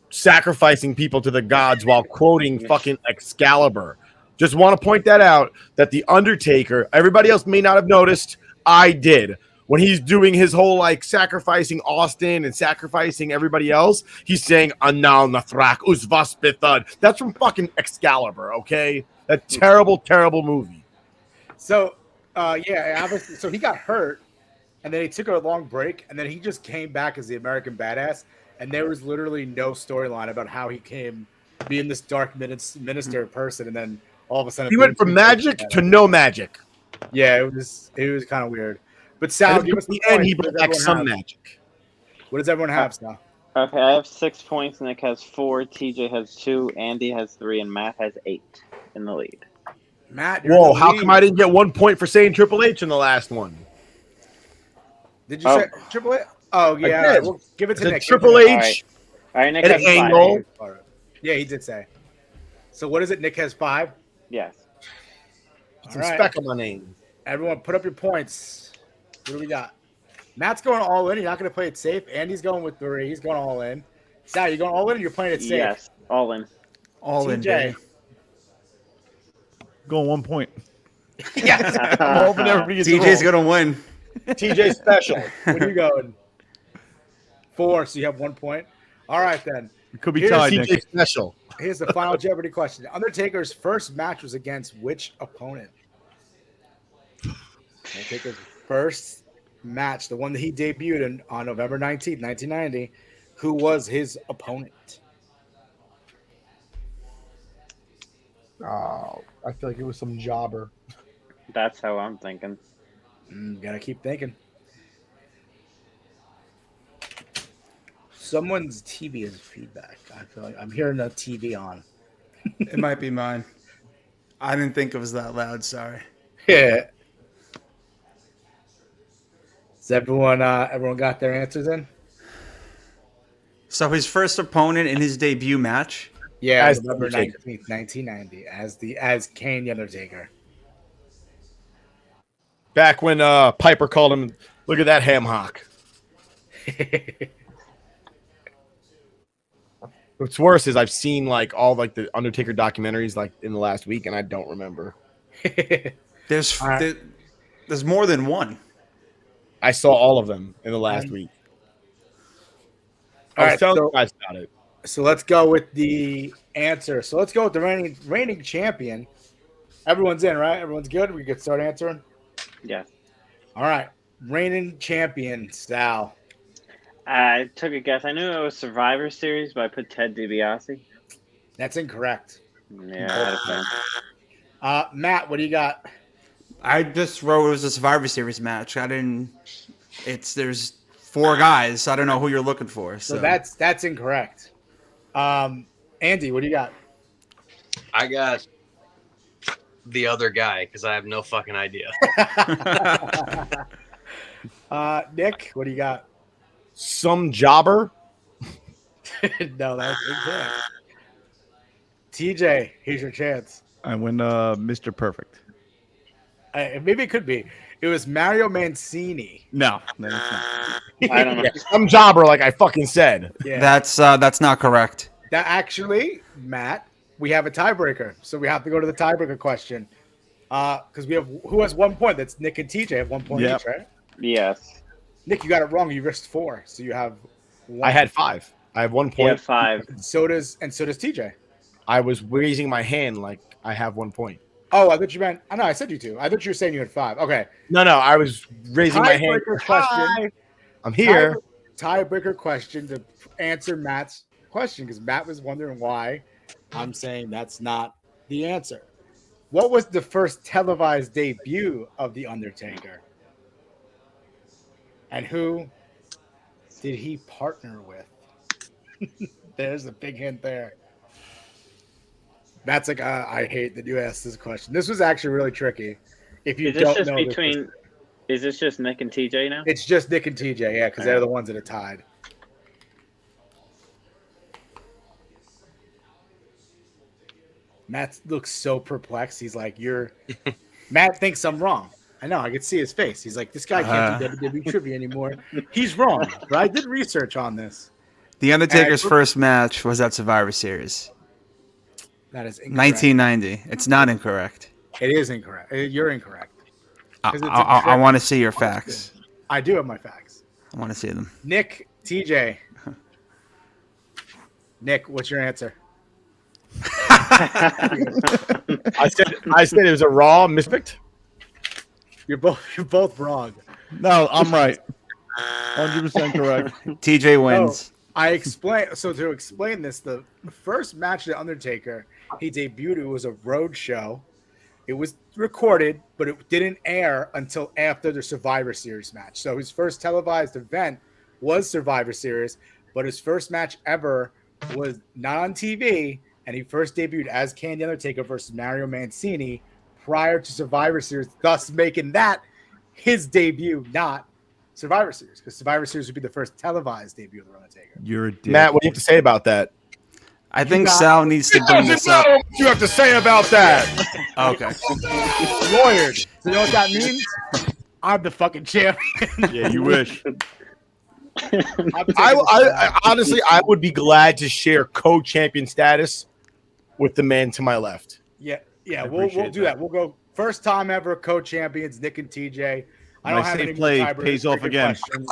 sacrificing people to the gods while quoting fucking Excalibur. Just want to point that out, that the Undertaker, everybody else may not have noticed, I did. When he's doing his whole like sacrificing Austin and sacrificing everybody else, he's saying Anal Nathrak Usvaspithud. That's from fucking Excalibur, okay? That terrible, terrible movie. So, yeah, obviously, so he got hurt, and then he took a long break, and then he just came back as the American Badass, and there was literally no storyline about how he came being this dark minister person, and then all of a sudden He went from magic to no magic. Yeah, it was kind of weird. But Sal, And give at us the the end, points. he What brought does back everyone some have? magic. What does everyone have, Sal? Okay, I have 6 points. Nick has 4. TJ has 2. Andy has 3, and Matt has 8 in the lead. Matt, you're in Whoa, the how lead. come I didn't get 1 point for saying Triple H in the last one? Did you Oh. say Triple H? Oh, yeah. did. all right, we'll give it to The Nick. Triple Give it H to Nick. All right, Nick and has Angle. 5. All right. Yeah, he did say. So what is it? Nick has 5. Yes. Some All right. speck on my name. Everyone, put up your points. What do we got? Matt's going all in. You're not going to play it safe. Andy's going with 3. He's going all in. Sal, you going all in? Or you're playing it safe. Yes. All in. All in, TJ. baby. Going 1 point. Yes. I'm hoping everybody gets TJ's it wrong. gonna win. TJ special. What are you going? 4. So you have 1 point. All right then. It could be Here's tied. TJ Nick. special. Here's the final Jeopardy question. Undertaker's first match was against which opponent? Undertaker's first match, the one that he debuted on November 19th, 1990. Who was his opponent? Oh, I feel like it was some jobber. That's how I'm thinking. Gotta keep thinking. Someone's TV is feedback. I feel like I'm hearing a TV on. It might be mine. I didn't think it was that loud. Sorry. Yeah. Does everyone got their answers in? So his first opponent in his debut match. Yeah, As November Undertaker. 19th, 1990, as Kane the Undertaker. Back when Piper called him, look at that ham hock. What's worse is I've seen like all like the Undertaker documentaries like in the last week, and I don't remember. There's All right. there's more than one. I saw all of them in the last week. I All was right, telling so- you guys about it. So let's go with the answer. So let's go with the reigning champion. Everyone's in, right? Everyone's good. We could start answering. Yes. All right, reigning champion Sal. I took a guess. I knew it was Survivor Series, but I put Ted DiBiase. That's incorrect. Yeah, I had a feeling. Matt, what do you got? I just wrote it was a Survivor Series match. I didn't. There's 4 guys. So I don't know who you're looking for. So that's incorrect. Andy, what do you got? I got the other guy because I have no fucking idea. Nick, what do you got? Some jobber. No, that's incorrect. TJ, here's your chance. I win Mr. Perfect. Maybe it could be. It was Mario Mancini. No, that's not. I don't know. Yeah, some jobber, like I fucking said. Yeah. That's not correct. That actually, Matt, we have a tiebreaker, so we have to go to the tiebreaker question. Because we have who has 1 point. That's Nick and TJ have 1 point Yep. each, right? Yes. Nick, you got it wrong. You risked 4, so you have 1. I had 5. I have 1 You point. have 5. So does TJ. I was raising my hand like I have 1 point. Oh, I thought you meant. I know. I said you 2. I thought you were saying you had 5. Okay. No, I was raising my hand. Tiebreaker question. Hi, I'm here. Tiebreaker question to answer Matt's question, because Matt was wondering why I'm saying that's not the answer. What was the first televised debut of The Undertaker? And who did he partner with? There's a big hint there. Matt's like, I hate that you asked this question. This was actually really tricky. If you Is this don't just know between? Is this just Nick and TJ now? it's just Nick and TJ, yeah, because they're the ones that are tied. Matt looks so perplexed. He's like, Matt thinks I'm wrong. I know. I could see his face. He's like, this guy can't do WWE Trivia anymore. He's wrong. But I did research on this. The Undertaker's first match was at Survivor Series. That is incorrect. 1990. It's not incorrect. It is incorrect. You're incorrect. I want to see your facts. I do have my facts. I want to see them. Nick, TJ. Nick, what's your answer? I said it was a Raw mispicked. You're both wrong. No, I'm right. 100% correct. TJ wins. To explain this, the first match of The Undertaker he debuted was a road show. It was recorded, but it didn't air until after the Survivor Series match. So his first televised event was Survivor Series, but his first match ever was not on TV, and he first debuted as Candy Undertaker versus Mario Mancini prior to Survivor Series, thus making that his debut, not Survivor Series, because Survivor Series would be the first televised debut of The Undertaker. You're a dick. Matt, what do you have to say about that? I think Sal needs to bring this up. What you have to say about that? Okay. Lawyered. So you know what that means? I'm the fucking champion. Yeah, you wish. I honestly, I would be glad to share co-champion status with the man to my left. Yeah, we'll do that. We'll go first time ever co-champions, Nick and TJ. I don't have safe any play tiebreaker pays off again. questions.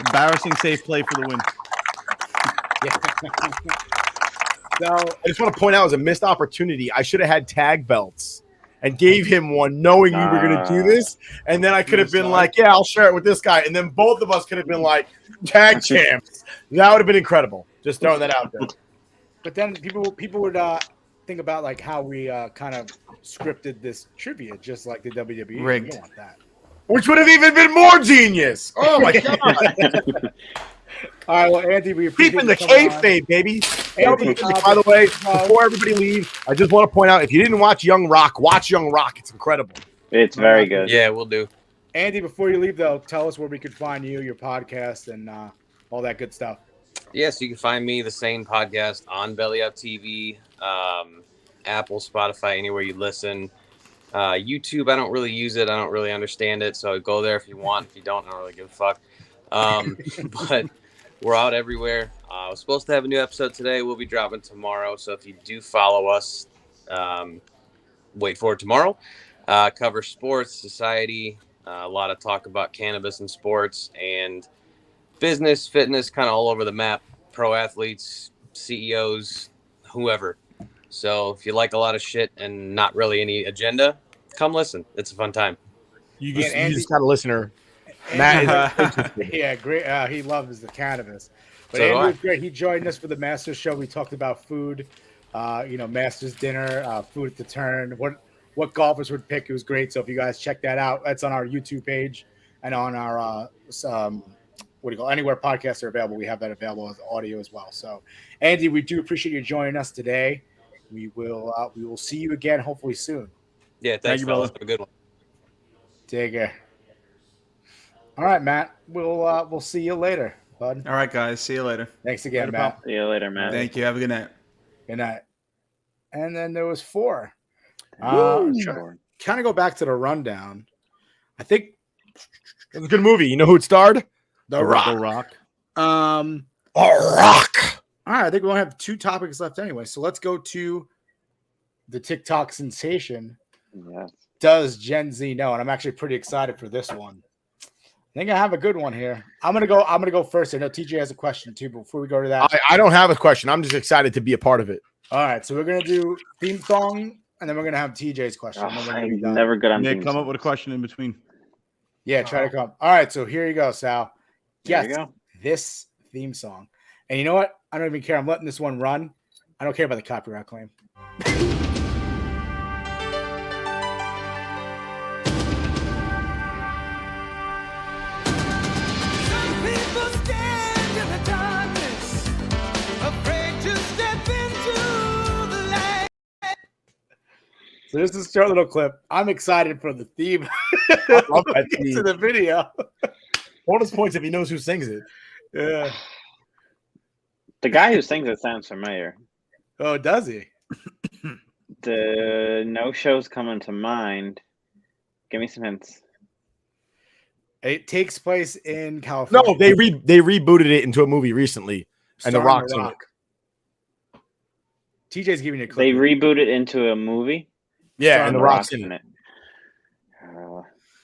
Embarrassing safe play for the win. So I just want to point out, it was a missed opportunity. I should have had tag belts and gave him one, knowing you were going to do this, and then I could have been like, "Yeah, I'll share it with this guy," and then both of us could have been like tag champs. That would have been incredible. Just throwing that out there. but then people would think about like how we kind of scripted this trivia, just like the WWE. Rigged. We don't want that. Which would have even been more genius. Oh my god! All right, well, Andy, we appreciate Keeping the you coming on. kayfabe, baby. Andy, By the way, before everybody leaves, I just want to point out, if you didn't watch Young Rock, watch Young Rock. It's incredible. It's very good. Yeah, we'll do. Andy, before you leave, though, tell us where we could find you, your podcast, and all that good stuff. Yes, you can find me, the Sane Podcast, on Belly Up TV, Apple, Spotify, anywhere you listen. YouTube, I don't really use it. I don't really understand it. So go there if you want. If you don't, I don't really give a fuck. But we're out everywhere. I was supposed to have a new episode today. We'll be dropping tomorrow. So if you do follow us, wait for it tomorrow. Cover sports, society, a lot of talk about cannabis and sports and business, fitness, kind of all over the map. Pro athletes, CEOs, whoever. So if you like a lot of shit and not really any agenda, come listen. It's a fun time. You just got a listener. Matt yeah, great. He loves the cannabis. But So do Andy I. was great. He joined us for the Masters show. We talked about food, Masters dinner, food at the turn, what golfers would pick. It was great. So if you guys check that out, that's on our YouTube page and on our anywhere podcasts are available. We have that available as audio as well. So Andy, we do appreciate you joining us today. We will see you again hopefully soon. Yeah, thanks, you, fellas. brother. Have a good one. Take care. All right, Matt. We'll see you later, bud. All right, guys. See you later. Thanks again, Later, Matt. See you later, man. Thank you. Have a good night. Good night. And then there was 4. Sure. Kind of go back to the rundown. I think It was a good movie. You know who it starred? The Rock. The Rock. The Rock. All right, I think we only have 2 topics left anyway. So let's go to the TikTok sensation, Yes. does Gen Z know? And I'm actually pretty excited for this one. I think I have a good one here. I'm gonna go first. I know TJ has a question too. But before we go to that, I don't have a question. I'm just excited to be a part of it. all right. So we're gonna do theme song, and then we're gonna have TJ's question. and then we're gonna be I'm done. never good on Nick, theme come up songs. with a question in between. Yeah, try to come. All right. So here you go, Sal. There Yes, you go. this theme song. And you know what? I don't even care. I'm letting this one run. I don't care about the copyright claim. So this is a short little clip. I'm excited for the theme. I love that to theme. the video. Bonus points if he knows who sings it. Yeah. The guy who sings it sounds familiar. Oh, does he? The no show's coming to mind. Give me some hints. It takes place in California. No, they rebooted it into a movie recently, and The Starring Rock's in it. TJ's giving you a clip. They rebooted into a movie. Yeah, and The Rock's in it.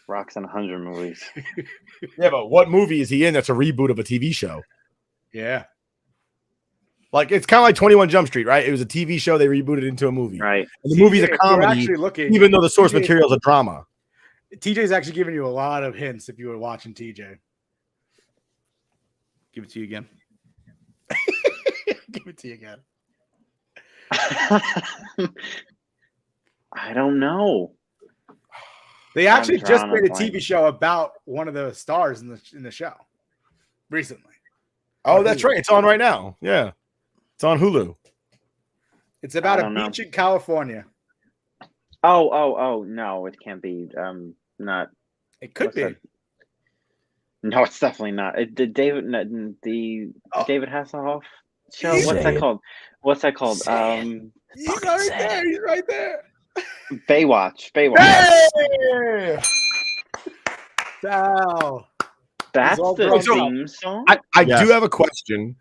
Rock's in 100 movies. Yeah, but what movie is he in that's a reboot of a TV show? Yeah. Like, it's kind of like 21 Jump Street, right? It was a TV show they rebooted into a movie. Right. And the movie's a TJ, if you're comedy, actually looking, even though the source TJ material is a drama. TJ's actually giving you a lot of hints if you were watching TJ. Give it to you again. Give it to you again. I don't know. They actually I'm just drawing made a a blank. TV show about one of the stars in the show recently. Oh, that's right. It's on right now. Yeah. It's on Hulu. It's about I a don't know. beach in California. Oh, no, it can't be. Not. It could What's be. that? No, it's definitely not. The David Hasselhoff show. He's What's that saying- called? What's that called? He's right there. He's right there. Baywatch. Hey! Wow. That's all the grown up. theme song. I Yes. do have a question.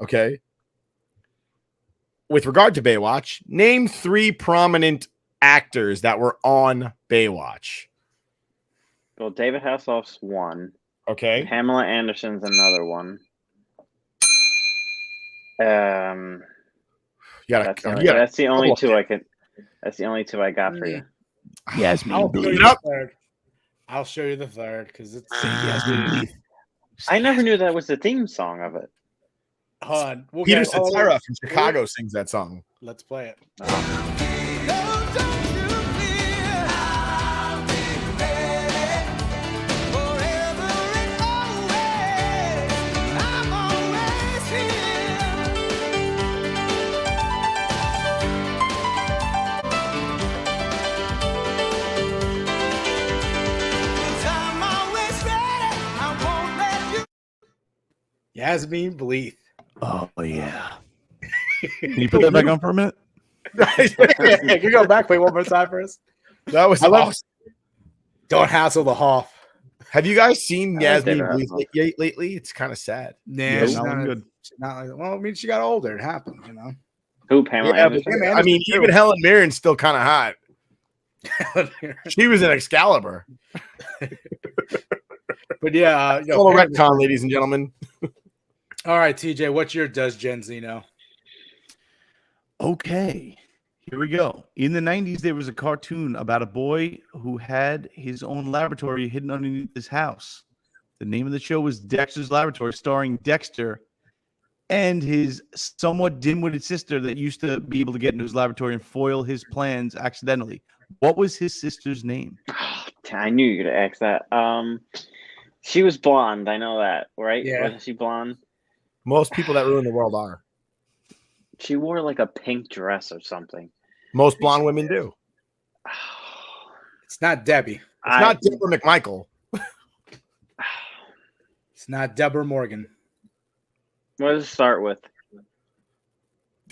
Okay. With regard to Baywatch, name 3 prominent actors that were on Baywatch. Well, David Hasselhoff's one. Okay. Pamela Anderson's another one. That's the only two I could. That's the only two I got for you. Yasmin I'll show Bleeth. you the third. I'll show you the third because it's. Yasmin Bleeth. I never knew that was the theme song of it. Hold on. We'll Peter get all Cetera this. from Chicago sings that song. Let's play it. Yasmin Bleeth. Oh yeah. Can you put that back on for a minute? Can you go back, play one more time for us? That was I love- awesome. Don't hassle the Hoff. Have you guys seen I like Yasmin David Bleeth lately? It's kind of sad. Nah, Yeah, she's no, not, I'm good. she's not like that. Well, I mean, she got older. It happened, you know. Who? Pamela Yeah, but Anderson? man, I mean, too. even Helen Mirren's still kind of hot. She was in Excalibur. But yeah, It's all a retcon, ladies and gentlemen. all right, TJ, what's your does Gen Z know? Okay, here we go. In the 90s, there was a cartoon about a boy who had his own laboratory hidden underneath his house. The name of the show was Dexter's Laboratory, starring Dexter and his somewhat dim-witted sister that used to be able to get into his laboratory and foil his plans accidentally. What was his sister's name? I knew you were gonna ask that. She was blonde. I know that, right? Yeah. Wasn't she blonde? Most people that ruin the world are. She wore like a pink dress or something. Most blonde women do. It's not Debbie. It's not Deborah McMichael. It's not Deborah Morgan. What does it start with?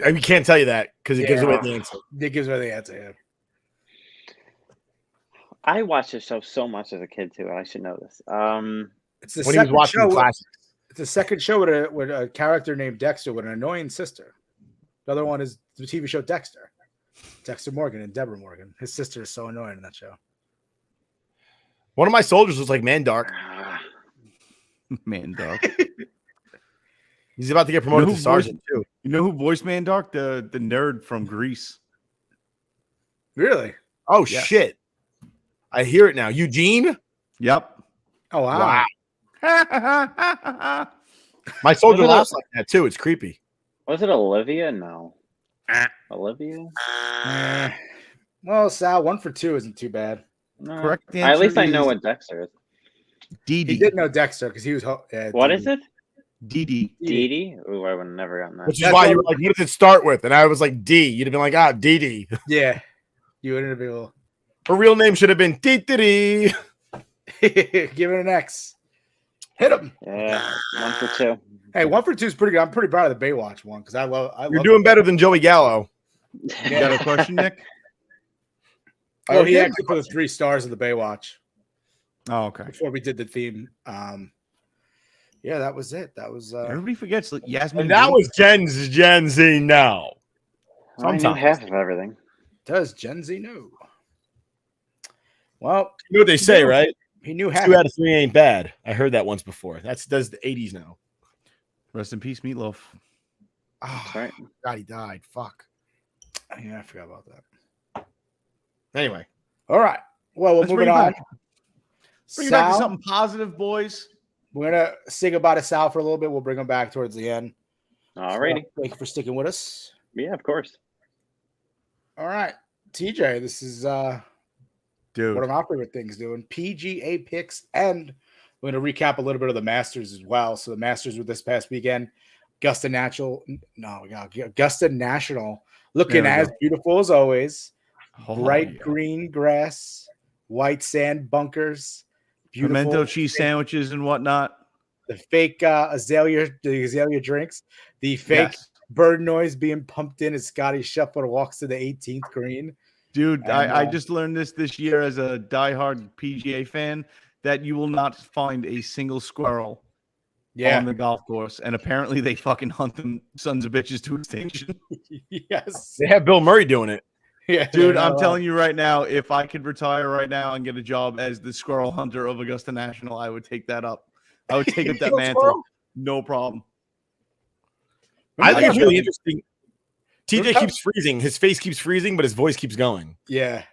We can't tell you that because it gives Yeah. away the answer. It gives away the answer. Yeah. I watched this show so much as a kid too. I should know this. It's the When he was second watching show. the classics. It's the second show with a character named Dexter with an annoying sister. The other one is the TV show Dexter. Dexter Morgan and Deborah Morgan. His sister is so annoying in that show. One of my soldiers was like Mandark. Mandark. He's about to get promoted to sergeant too. You know who voiced Mandark? The nerd from Greece. Really? Oh Yeah. shit! I hear it now. Eugene. Yep. Oh wow. My soldier Wasn't it- laughs like that too. It's creepy. Was it Olivia? No. Olivia? Well, Sal, 1 for 2 isn't too bad. No. Correct At least answer I know is what Dexter is. He Didi. did know Dexter because he was. What is it? Didi. Dee Dee? Ooh, I would have never gotten that. Which is That's why why- you were like, "What does it start with?" And I was like, "D." You'd have been like, "Ah, Dee Dee." Yeah, you wouldn't have been able. Her real name should have been Dee Dee. Give it an X. Hit him. Yeah, 1 for 2. Hey, 1 for 2 is pretty good. I'm pretty proud of the Baywatch one because I love. You're doing better than Joey Gallo. You got a question, Nick? Oh, he yeah. actually put the 3 stars of the Baywatch Oh, okay. before we did the theme. Yeah, that was it. That was. Everybody forgets that Yasmin. And that Lee- was Gen Z now. I knew Sometimes. half of everything. Does Gen Z know? Well, You know what they say, right? he knew half. 2 out of 3 ain't bad. I heard that once before. Does the 80s now. Rest in peace, Meatloaf. Oh, That's right. God, he died. Fuck. Yeah, I forgot about that. Anyway, All right. Well, we're Let's moving bring it on. back. Bring it back to Sal, something positive, boys. we're gonna say goodbye to Sal for a little bit. We'll bring him back towards the end. Alrighty. Thank you for sticking with us. Yeah, of course. All right, TJ. This is Dude. one of my favorite things doing PGA picks, and we're going to recap a little bit of the Masters as well. So the Masters were this past weekend. Augusta National looking There we as go. beautiful as always. Oh, Bright yeah. green grass, white sand bunkers, beautiful Pimento cheese sandwiches and whatnot. the fake azalea drinks, the fake Yes. bird noise being pumped in as Scotty Scheffler walks to the 18th green. Dude, And, I just learned this year as a diehard PGA fan that you will not find a single squirrel on the golf course. And apparently they fucking hunt them sons of bitches to extinction. Yes. they have Bill Murray doing it. Yeah, Dude, I'm telling you right now, if I could retire right now and get a job as the squirrel hunter of Augusta National, I would take that up. I would take up that Kill a mantle. squirrel? No problem. I think got it's really Bill- interesting. TJ keeps freezing. His face keeps freezing, but his voice keeps going. Yeah.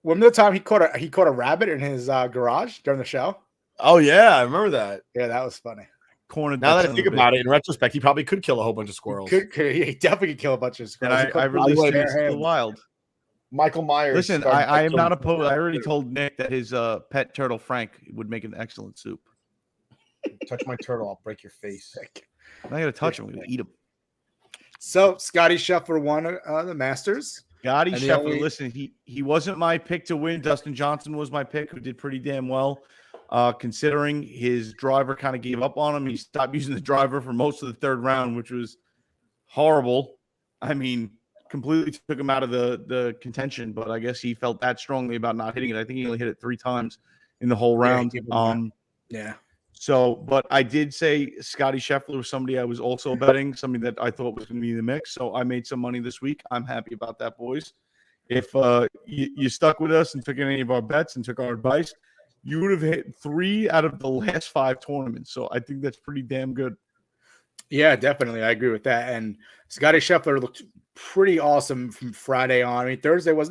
Remember the time he caught a rabbit in his garage during the show? Oh yeah, I remember that. Yeah, that was funny. Cornered Now that I son think of a about bitch. it, in retrospect, he probably could kill a whole bunch of squirrels. He definitely could kill a bunch of And squirrels. He I could released probably him bare into the hands. wild. Michael Myers. Listen, started I am killing not people. opposed. I already told Nick that his pet turtle Frank would make an excellent soup. Touch my turtle, I'll break your face. I'm not gonna touch him. I'm gonna eat him. So Scotty Scheffler won the Masters. Scotty And the Scheffler. only- Listen, he wasn't my pick to win. Dustin Johnson was my pick, who did pretty damn well. Considering his driver kind of gave up on him, he stopped using the driver for most of the third round, which was horrible. I mean, completely took him out of the contention. But I guess he felt that strongly about not hitting it. I think he only hit it 3 times in the whole Yeah, he round. gave him that. Yeah. So, but I did say Scotty Scheffler was somebody I was also betting, somebody that I thought was going to be in the mix. So I made some money this week. I'm happy about that, boys. If you stuck with us and took any of our bets and took our advice, you would have hit 3 out of the last 5 tournaments. So I think that's pretty damn good. Yeah, definitely. I agree with that. And Scotty Scheffler looked pretty awesome from Friday on. I mean, Thursday was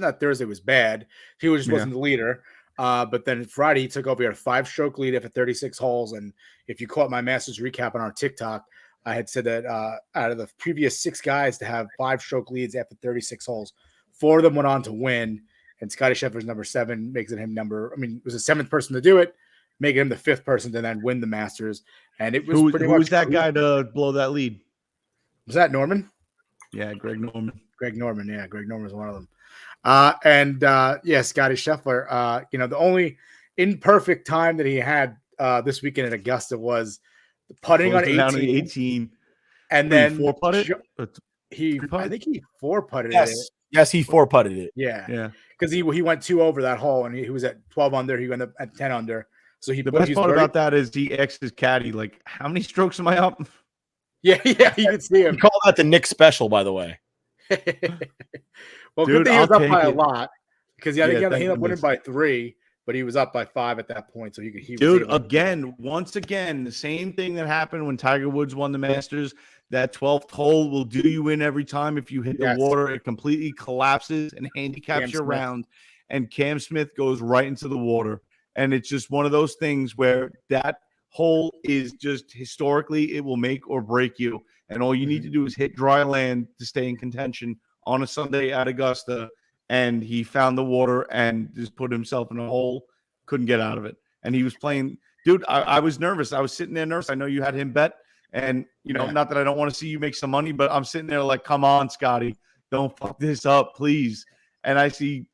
bad. He just wasn't the leader. But then Friday he took over. He had a 5-stroke lead after 36 holes. And if you caught my Masters recap on our TikTok, I had said that out of the previous 6 guys to have 5-stroke leads after 36 holes, 4 of them went on to win. And Scotty Scheffler's number 7, makes it him it was the 7th person to do it, making him the 5th person to then win the Masters. And it was Who pretty was much that guy to blow that lead? Was that Norman? Yeah, Greg Norman. Greg Norman. Yeah, Greg Norman was one of them. Scotty Scheffler, the only imperfect time that he had this weekend at Augusta was putting on Closed it down to 18, 18. and then 4-putt it? I think he 4-putted it. Yes, he 4-putted it. Yeah, because he went 2 over that hole, and he was at 12 under. He went up at 10 under. So The best part about that is he asked his caddy, like, how many strokes am I up? Yeah, you can see him. We call that the Knicks special, by the way. Well, Dude, good thing he was I'll up by take a it. lot because he Yeah, ended thank up winning goodness. by 3, but he was up by 5 at that point. So he was Dude, able to- once again, the same thing that happened when Tiger Woods won the Masters. That 12th hole will do you in every time. If you hit the Yes. water, it completely collapses and handicaps Cam your Smith. round. And Cam Smith goes right into the water. And it's just one of those things where that hole is just historically, it will make or break you. And all you need to do is hit dry land to stay in contention on a Sunday at Augusta. And he found the water and just put himself in a hole, couldn't get out of it. And he was playing, dude, I was nervous. I was sitting there nervous. I know you had him bet. And, you know, not that I don't want to see you make some money, but I'm sitting there like, come on, Scotty, don't fuck this up, please. And I see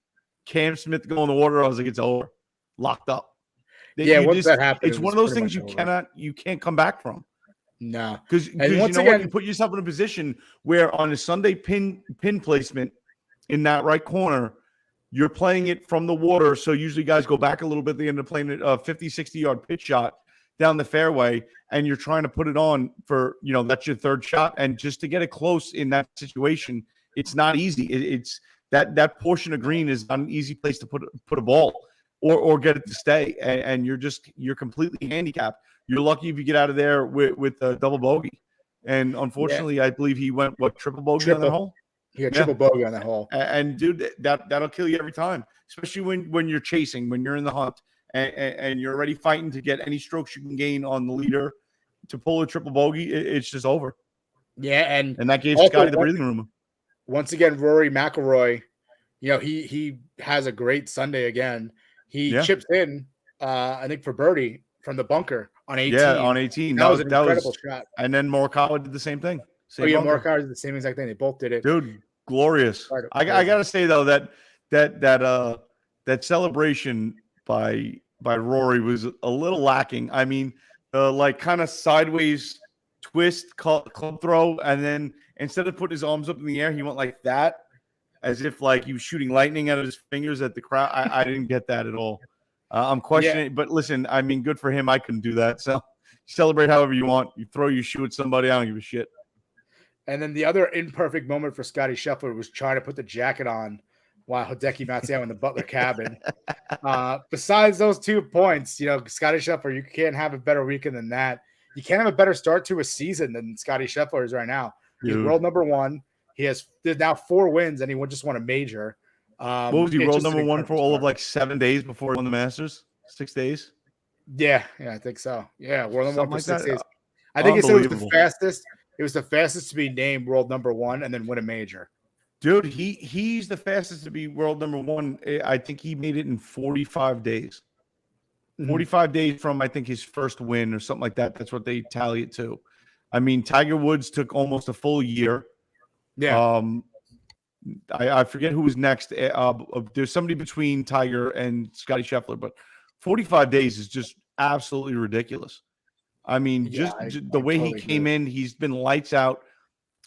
Cam Smith go in the water. I was like, it's over. Locked up. Yeah, once that happened, it's it one was of those pretty things much you can't come back from. No. Because And you know once what? again- You put yourself in a position where on a Sunday pin placement in that right corner, you're playing it from the water. So usually guys go back a little bit. They end up playing a 50, 60-yard pitch shot down the fairway, and you're trying to put it on for, you know, that's your third shot. And just to get it close in that situation, it's not easy. It's that portion of green is not an easy place to put a ball or get it to stay. And you're completely handicapped. You're lucky if you get out of there with a double bogey. And unfortunately, I believe he went, triple bogey on that hole? He had triple bogey on that hole. And dude, that'll kill you every time, especially when you're chasing, when you're in the hunt and you're already fighting to get any strokes you can gain on the leader. To pull a triple bogey, it's just over. Yeah, and that gave also Scotty the breathing room. Once again, Rory McIlroy, you know, he has a great Sunday again. He chips in, I think, for birdie from the bunker on 18. Yeah, on 18. That was an incredible shot. And then Morikawa did the same thing. Morikawa did the same exact thing. They both did it. Dude, glorious. I gotta say though that celebration by Rory was a little lacking. I mean, like kind of sideways twist, club throw, and then instead of putting his arms up in the air, he went like that, as if like he was shooting lightning out of his fingers at the crowd. I didn't get that at all. I'm questioning, but listen, I mean, good for him. I couldn't do that. So celebrate however you want. You throw your shoe at somebody, I don't give a shit. And then the other imperfect moment for Scotty Scheffler was trying to put the jacket on while Hideki Matsuyama in the Butler cabin. Besides those 2 points, you know, Scotty Scheffler, you can't have a better weekend than that. You can't have a better start to a season than Scotty Scheffler is right now. He's world number 1. There's now 4 wins, and he just won a major. What was he, world number 1 for all of like 7 days before he won the Masters? 6 days? Yeah, I think so. Yeah, world number 1 for 6 days. I think he said it was the fastest. It was the fastest to be named world number 1 and then win a major. Dude, he's the fastest to be world number 1. I think he made it in 45 days. 45 days from, I think, his first win or something like that. That's what they tally it to. I mean, Tiger Woods took almost a full year. Yeah. I forget who was next. There's somebody between Tiger and Scotty Scheffler, but 45 days is just absolutely ridiculous. I mean, the way he came in, he's been lights out.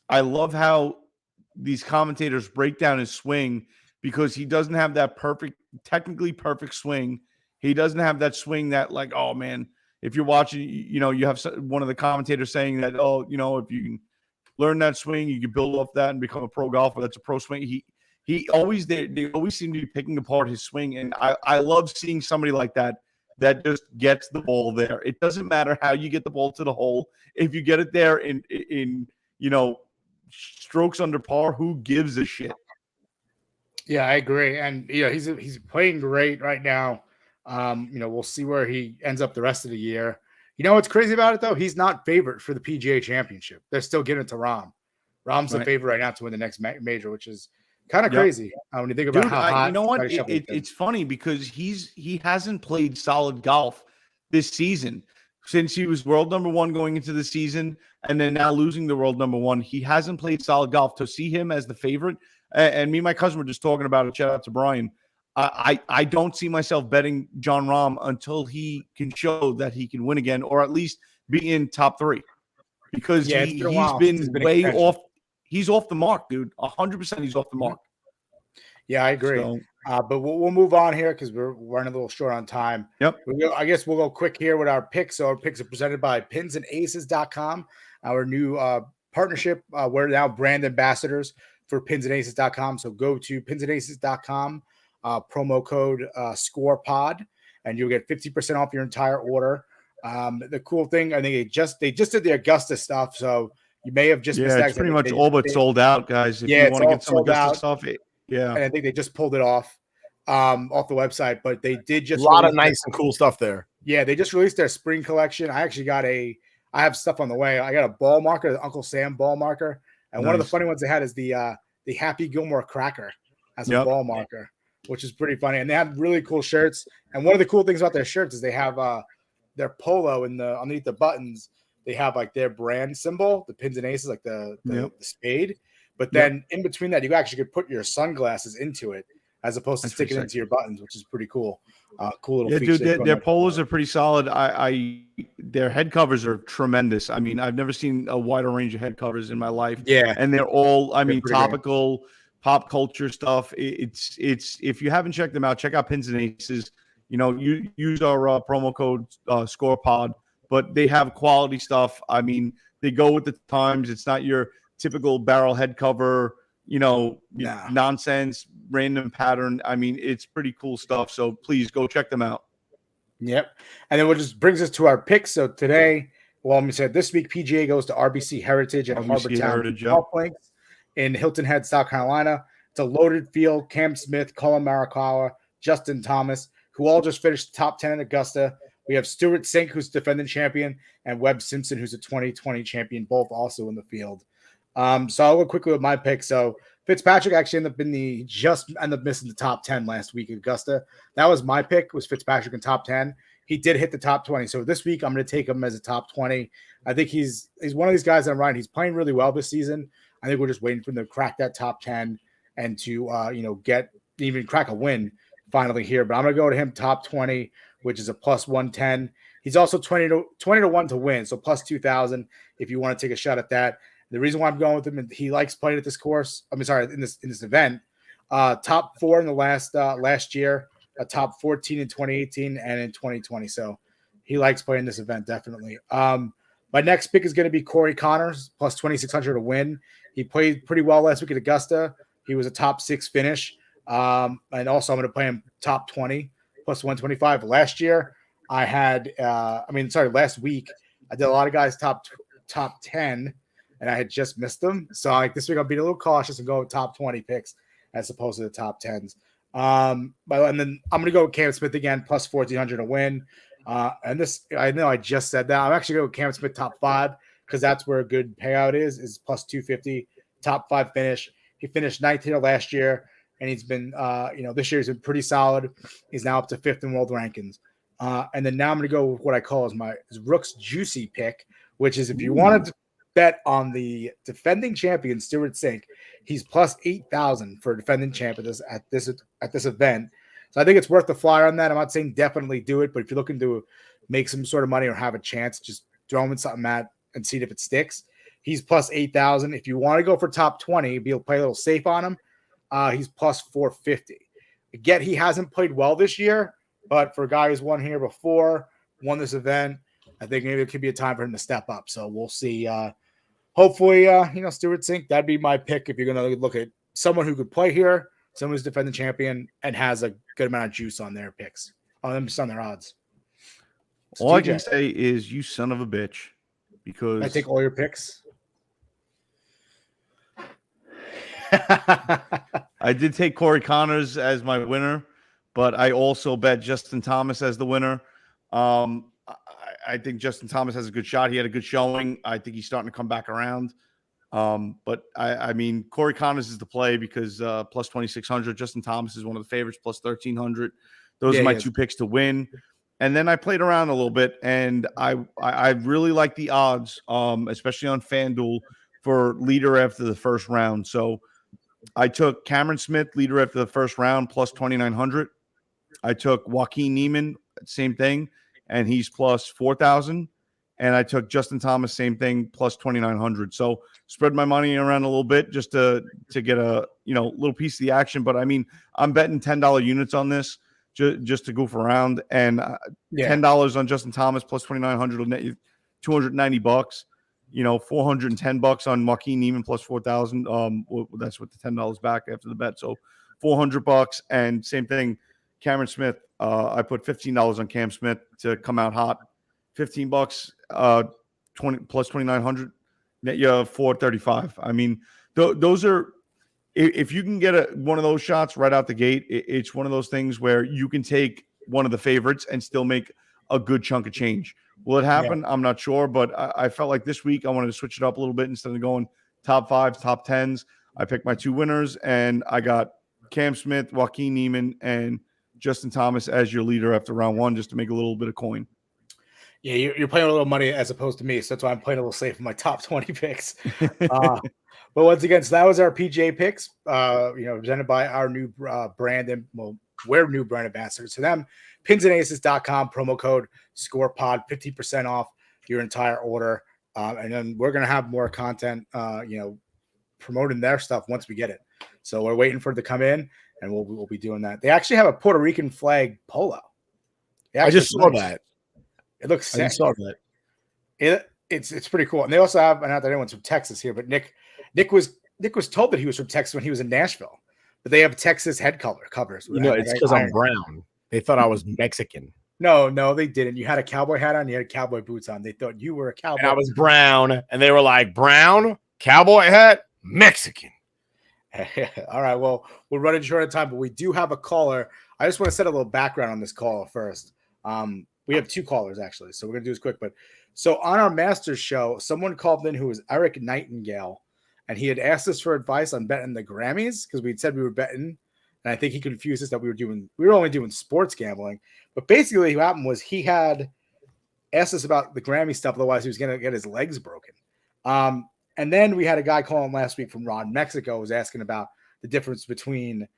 I love how these commentators break down his swing because he doesn't have that technically perfect swing. He doesn't have that swing that, like, oh man, if you're watching, you know, you have one of the commentators saying that, oh, you know, if you can learn that swing, you can build off that and become a pro golfer. That's a pro swing. They always seem to be picking apart his swing, and I love seeing somebody like that just gets the ball there. It doesn't matter how you get the ball to the hole. If you get it there in you know, strokes under par, who gives a shit? Yeah, I agree. And you know, he's playing great right now. You know, we'll see where he ends up the rest of the year. You know what's crazy about it though? He's not favored for the PGA Championship. They're still giving it to Rahm. Rahm's the favorite right now to win the next major, which is kind of crazy when you think about how hot. You know what? It's funny because he hasn't played solid golf this season since he was world number 1 going into the season, and then now losing the world number 1. He hasn't played solid golf. To see him as the favorite, and me and my cousin were just talking about it. Shout out to Brian. I don't see myself betting Jon Rahm until he can show that he can win again, or at least be in top 3, because he's been way off. He's off the mark, dude. 100%. He's off the mark. Yeah, I agree. So, but we'll move on here because we're running a little short on time. Yep. I guess we'll go quick here with our picks. So our picks are presented by pinsandaces.com, our new partnership. We're now brand ambassadors for pinsandaces.com. So go to pinsandaces.com, promo code SCOREPOD, and you'll get 50% off your entire order. The cool thing, I think they just did the Augusta stuff, so you may have just missed that. It's pretty much all but sold out, guys. If you want to get some Augusta stuff, and I think they just pulled it off the website, but they did just a lot of nice and cool stuff there. Yeah, they just released their spring collection. I actually I have stuff on the way. I got a ball marker, the Uncle Sam ball marker, and one of the funny ones they had is the Happy Gilmore cracker as a ball marker, which is pretty funny. And they have really cool shirts. And one of the cool things about their shirts is they have their polo underneath the buttons. They have like their brand symbol, the pins and aces, like the spade. But then in between that, you actually could put your sunglasses into it as opposed to sticking it into your buttons, which is pretty cool. Cool little feature. Dude, their polos are pretty solid. Their head covers are tremendous. I mean, I've never seen a wider range of head covers in my life. Yeah, and they're all, topical, pop culture stuff. It's if you haven't checked them out, check out Pins and Aces. You use our promo code ScorePod, but they have quality stuff. I mean, they go with the times. It's not your typical barrel head cover, nonsense, random pattern. I mean, it's pretty cool stuff. So please go check them out. Yep. And then what just brings us to our picks. So today, let me say this week, PGA goes to RBC Heritage at Harbortown Golf Links in Hilton Head, South Carolina. It's a loaded field. Cam Smith, Colin Morikawa, Justin Thomas, who all just finished top 10 in Augusta. We have Stuart Sink, who's defending champion, and Webb Simpson, who's a 2020 champion, both also in the field. So I'll go quickly with my pick. So Fitzpatrick actually ended up missing the top 10 last week at Augusta. That was my pick, was Fitzpatrick in top 10. He did hit the top 20. So this week I'm going to take him as a top 20. I think he's one of these guys that I'm riding. He's playing really well this season. I think we're just waiting for him to crack that top 10 and to crack a win finally here. But I'm going to go to him top 20, which is a plus 110. He's also 20 to 1 to win, so plus 2,000 if you want to take a shot at that. The reason why I'm going with him, and he likes playing at this course. In this event, top 4 in the last year, a top 14 in 2018 and in 2020. So he likes playing this event definitely. My next pick is going to be Corey Connors plus 2,600 to win. He played pretty well last week at Augusta. He was a top 6 finish, and also I'm going to play him top 20 plus 125. Last year, last week I did a lot of guys top 10. And I had just missed them. So this week I'll be a little cautious and go with top 20 picks as opposed to the top 10s. And then I'm going to go with Cam Smith again, plus 1,400 to win. And this, I know I just said that. I'm actually going with Cam Smith top 5 because that's where a good payout is plus 250, top 5 finish. He finished 19th last year, and he's been, this year he's been pretty solid. He's now up to 5th in world rankings. And then now I'm going to go with what I call his Rook's Juicy pick, which is if you wanted to bet on the defending champion Stuart Sink, he's plus 8,000 for defending champ at this event. So I think it's worth the flyer on that. I'm not saying definitely do it, but if you're looking to make some sort of money or have a chance, just throw him in something and see if it sticks. He's plus 8,000. If you want to go for top 20, be able to play a little safe on him. He's plus 450. Again, he hasn't played well this year, but for a guy who's won here before, won this event, I think maybe it could be a time for him to step up. So we'll see. Hopefully, Stuart Sink, that'd be my pick if you're going to look at someone who could play here, someone who's defending champion and has a good amount of juice on their picks, on their odds. So all TJ, I can say is you son of a bitch, because I take all your picks. I did take Corey Connors as my winner, but I also bet Justin Thomas as the winner. I think Justin Thomas has a good shot. He had a good showing. I think he's starting to come back around. But I mean, Corey Connors is the play because plus 2,600. Justin Thomas is one of the favorites, plus 1,300. Those are my 2 picks to win. And then I played around a little bit, and I really like the odds, especially on FanDuel, for leader after the first round. So I took Cameron Smith, leader after the first round, plus 2,900. I took Joaquin Niemann, same thing, and he's plus 4,000. And I took Justin Thomas, same thing, plus 2,900. So spread my money around a little bit just to get a little piece of the action. But I mean, I'm betting $10 units on this just to goof around, and $10 on Justin Thomas plus 2,900 will net you $290. $410 on Joaquin Neiman plus 4,000. That's with the $10 back after the bet. So $400. And same thing, Cameron Smith. I put $15 on Cam Smith to come out hot. $15, 20 plus 2,900. Net you $435. I mean, those are. If you can get one of those shots right out the gate, it's one of those things where you can take one of the favorites and still make a good chunk of change. Will it happen? Yeah. I'm not sure, but I felt like this week I wanted to switch it up a little bit instead of going top 5s, top 10s. I picked my 2 winners, and I got Cam Smith, Joaquin Neiman, and Justin Thomas as your leader after round 1, just to make a little bit of coin. Yeah, you're playing a little money as opposed to me, so that's why I'm playing a little safe in my top 20 picks. But once again, so that was our PGA picks, presented by our new brand, and we're new brand ambassadors to them. Pinsandaces.com, promo code ScorePod, 50% off your entire order. And then we're going to have more content, promoting their stuff once we get it. So we're waiting for it to come in, and we'll be doing that. They actually have a Puerto Rican flag polo. I just saw that. It looks sick. I just saw that. It's pretty cool. And they also have, not that anyone's from Texas here, but Nick was told that he was from Texas when he was in Nashville, but they have Texas head covers. It's because I'm brown. They thought I was Mexican. No, they didn't. You had a cowboy hat on. You had cowboy boots on. They thought you were a cowboy. And I was brown, and they were like, brown, cowboy hat, Mexican. All right, well, we're running short of time, but we do have a caller. I just want to set a little background on this caller first. We have 2 callers, actually, so we're going to do this quick. But so on our Masters show, someone called in who was Eric Nightingale, and he had asked us for advice on betting the Grammys because we'd said we were betting, and I think he confused us that we were only doing sports gambling. But basically what happened was he had asked us about the Grammy stuff, otherwise he was going to get his legs broken. And then we had a guy calling last week from Ron, Mexico, was asking about the difference between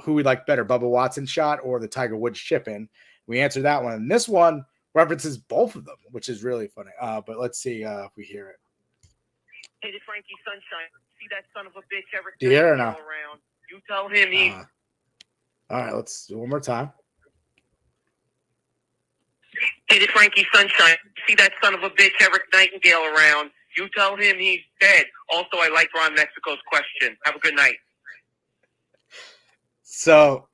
who we like better, Bubba Watson shot or the Tiger Woods chip in. We answered that one. And this one references both of them, which is really funny. But let's see if we hear it. Hey, Frankie Sunshine. See that son of a bitch ever do you hear or no? Around. You tell him he. All right, let's do one more time. Hey, Frankie Sunshine. See that son of a bitch Eric Nightingale around. You tell him he's dead. Also, I like Ron Mexico's question. Have a good night. So,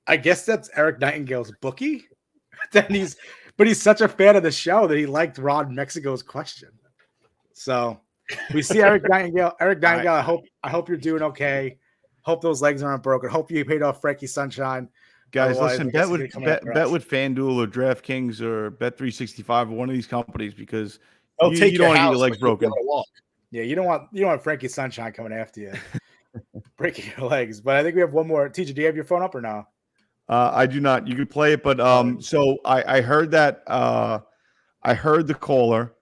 I guess that's Eric Nightingale's bookie. But he's such a fan of the show that he liked Ron Mexico's question. So, we see Eric Nightingale. Eric Nightingale, I hope you're doing okay. Hope those legs aren't broken. Hope you paid off Frankie Sunshine. Guys, listen, bet with FanDuel or DraftKings or Bet365 or one of these companies because you don't want to get your legs broken. Yeah, you don't want Frankie Sunshine coming after you, breaking your legs. But I think we have one more. TJ, do you have your phone up or no? I do not. You could play it, but so I heard that I heard the caller,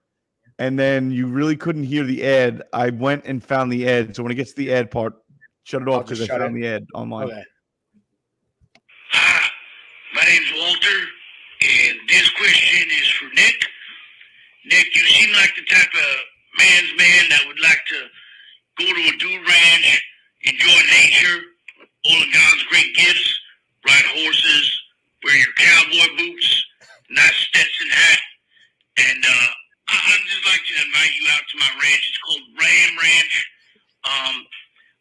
and then you really couldn't hear the ad. I went and found the ad. So when it gets to the ad part, shut it off because I found the ad online. Okay. Hi, my name's Walter, and this question is for Nick. Nick, you seem like the type of man's man that would like to go to a dude ranch, enjoy nature, all of God's great gifts, ride horses, wear your cowboy boots, nice Stetson hat, and I'd just like to invite you out to my ranch. It's called Ram Ranch.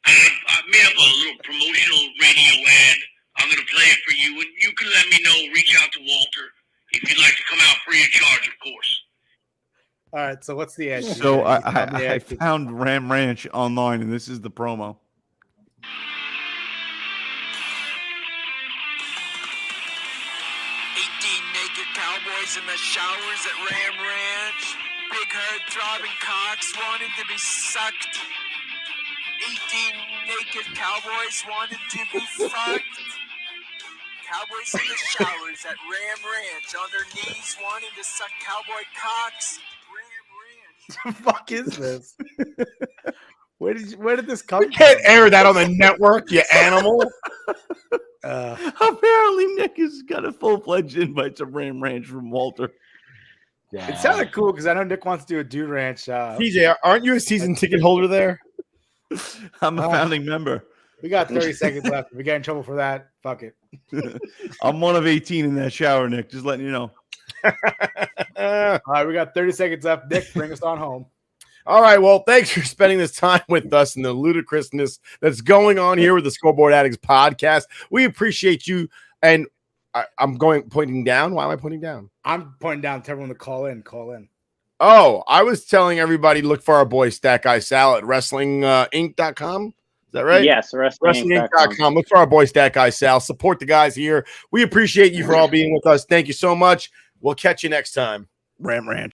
I've made up a little promotional radio ad. I'm going to play it for you, and you can let me know. Reach out to Walter if you'd like to come out free of charge, of course. All right, so what's the ad? So I found Ram Ranch online, and this is the promo. 18 naked cowboys in the showers at Ram Ranch. Big herd throbbing cocks wanted to be sucked. 18 naked cowboys wanted to be fucked. Cowboys in the showers at Ram Ranch on their knees wanting to suck cowboy cocks. What the fuck is this? Where did this come from? You can't air that on the network, you animal. Apparently, Nick has got a full-fledged invite to Ram Ranch from Walter. Yeah. It sounded cool because I know Nick wants to do a dude ranch. TJ, aren't you a season ticket holder there? I'm a founding member. We got 30 seconds left. If we get in trouble for that, fuck it. I'm one of 18 in that shower, Nick. Just letting you know. All right, we got 30 seconds left. Nick, bring us on home. All right. Well, thanks for spending this time with us and the ludicrousness that's going on here with the Scoreboard Addicts podcast. We appreciate you. And I'm pointing down. Why am I pointing down? I'm pointing down to everyone to call in. Call in. Oh, I was telling everybody look for our boy Stat Guy Sal at wrestlinginc.com. Is that right? Yes, wrestlinginc.com. Look for our boy Stat Guy Sal. Support the guys here. We appreciate you for all being with us. Thank you so much. We'll catch you next time. Ram Ranch.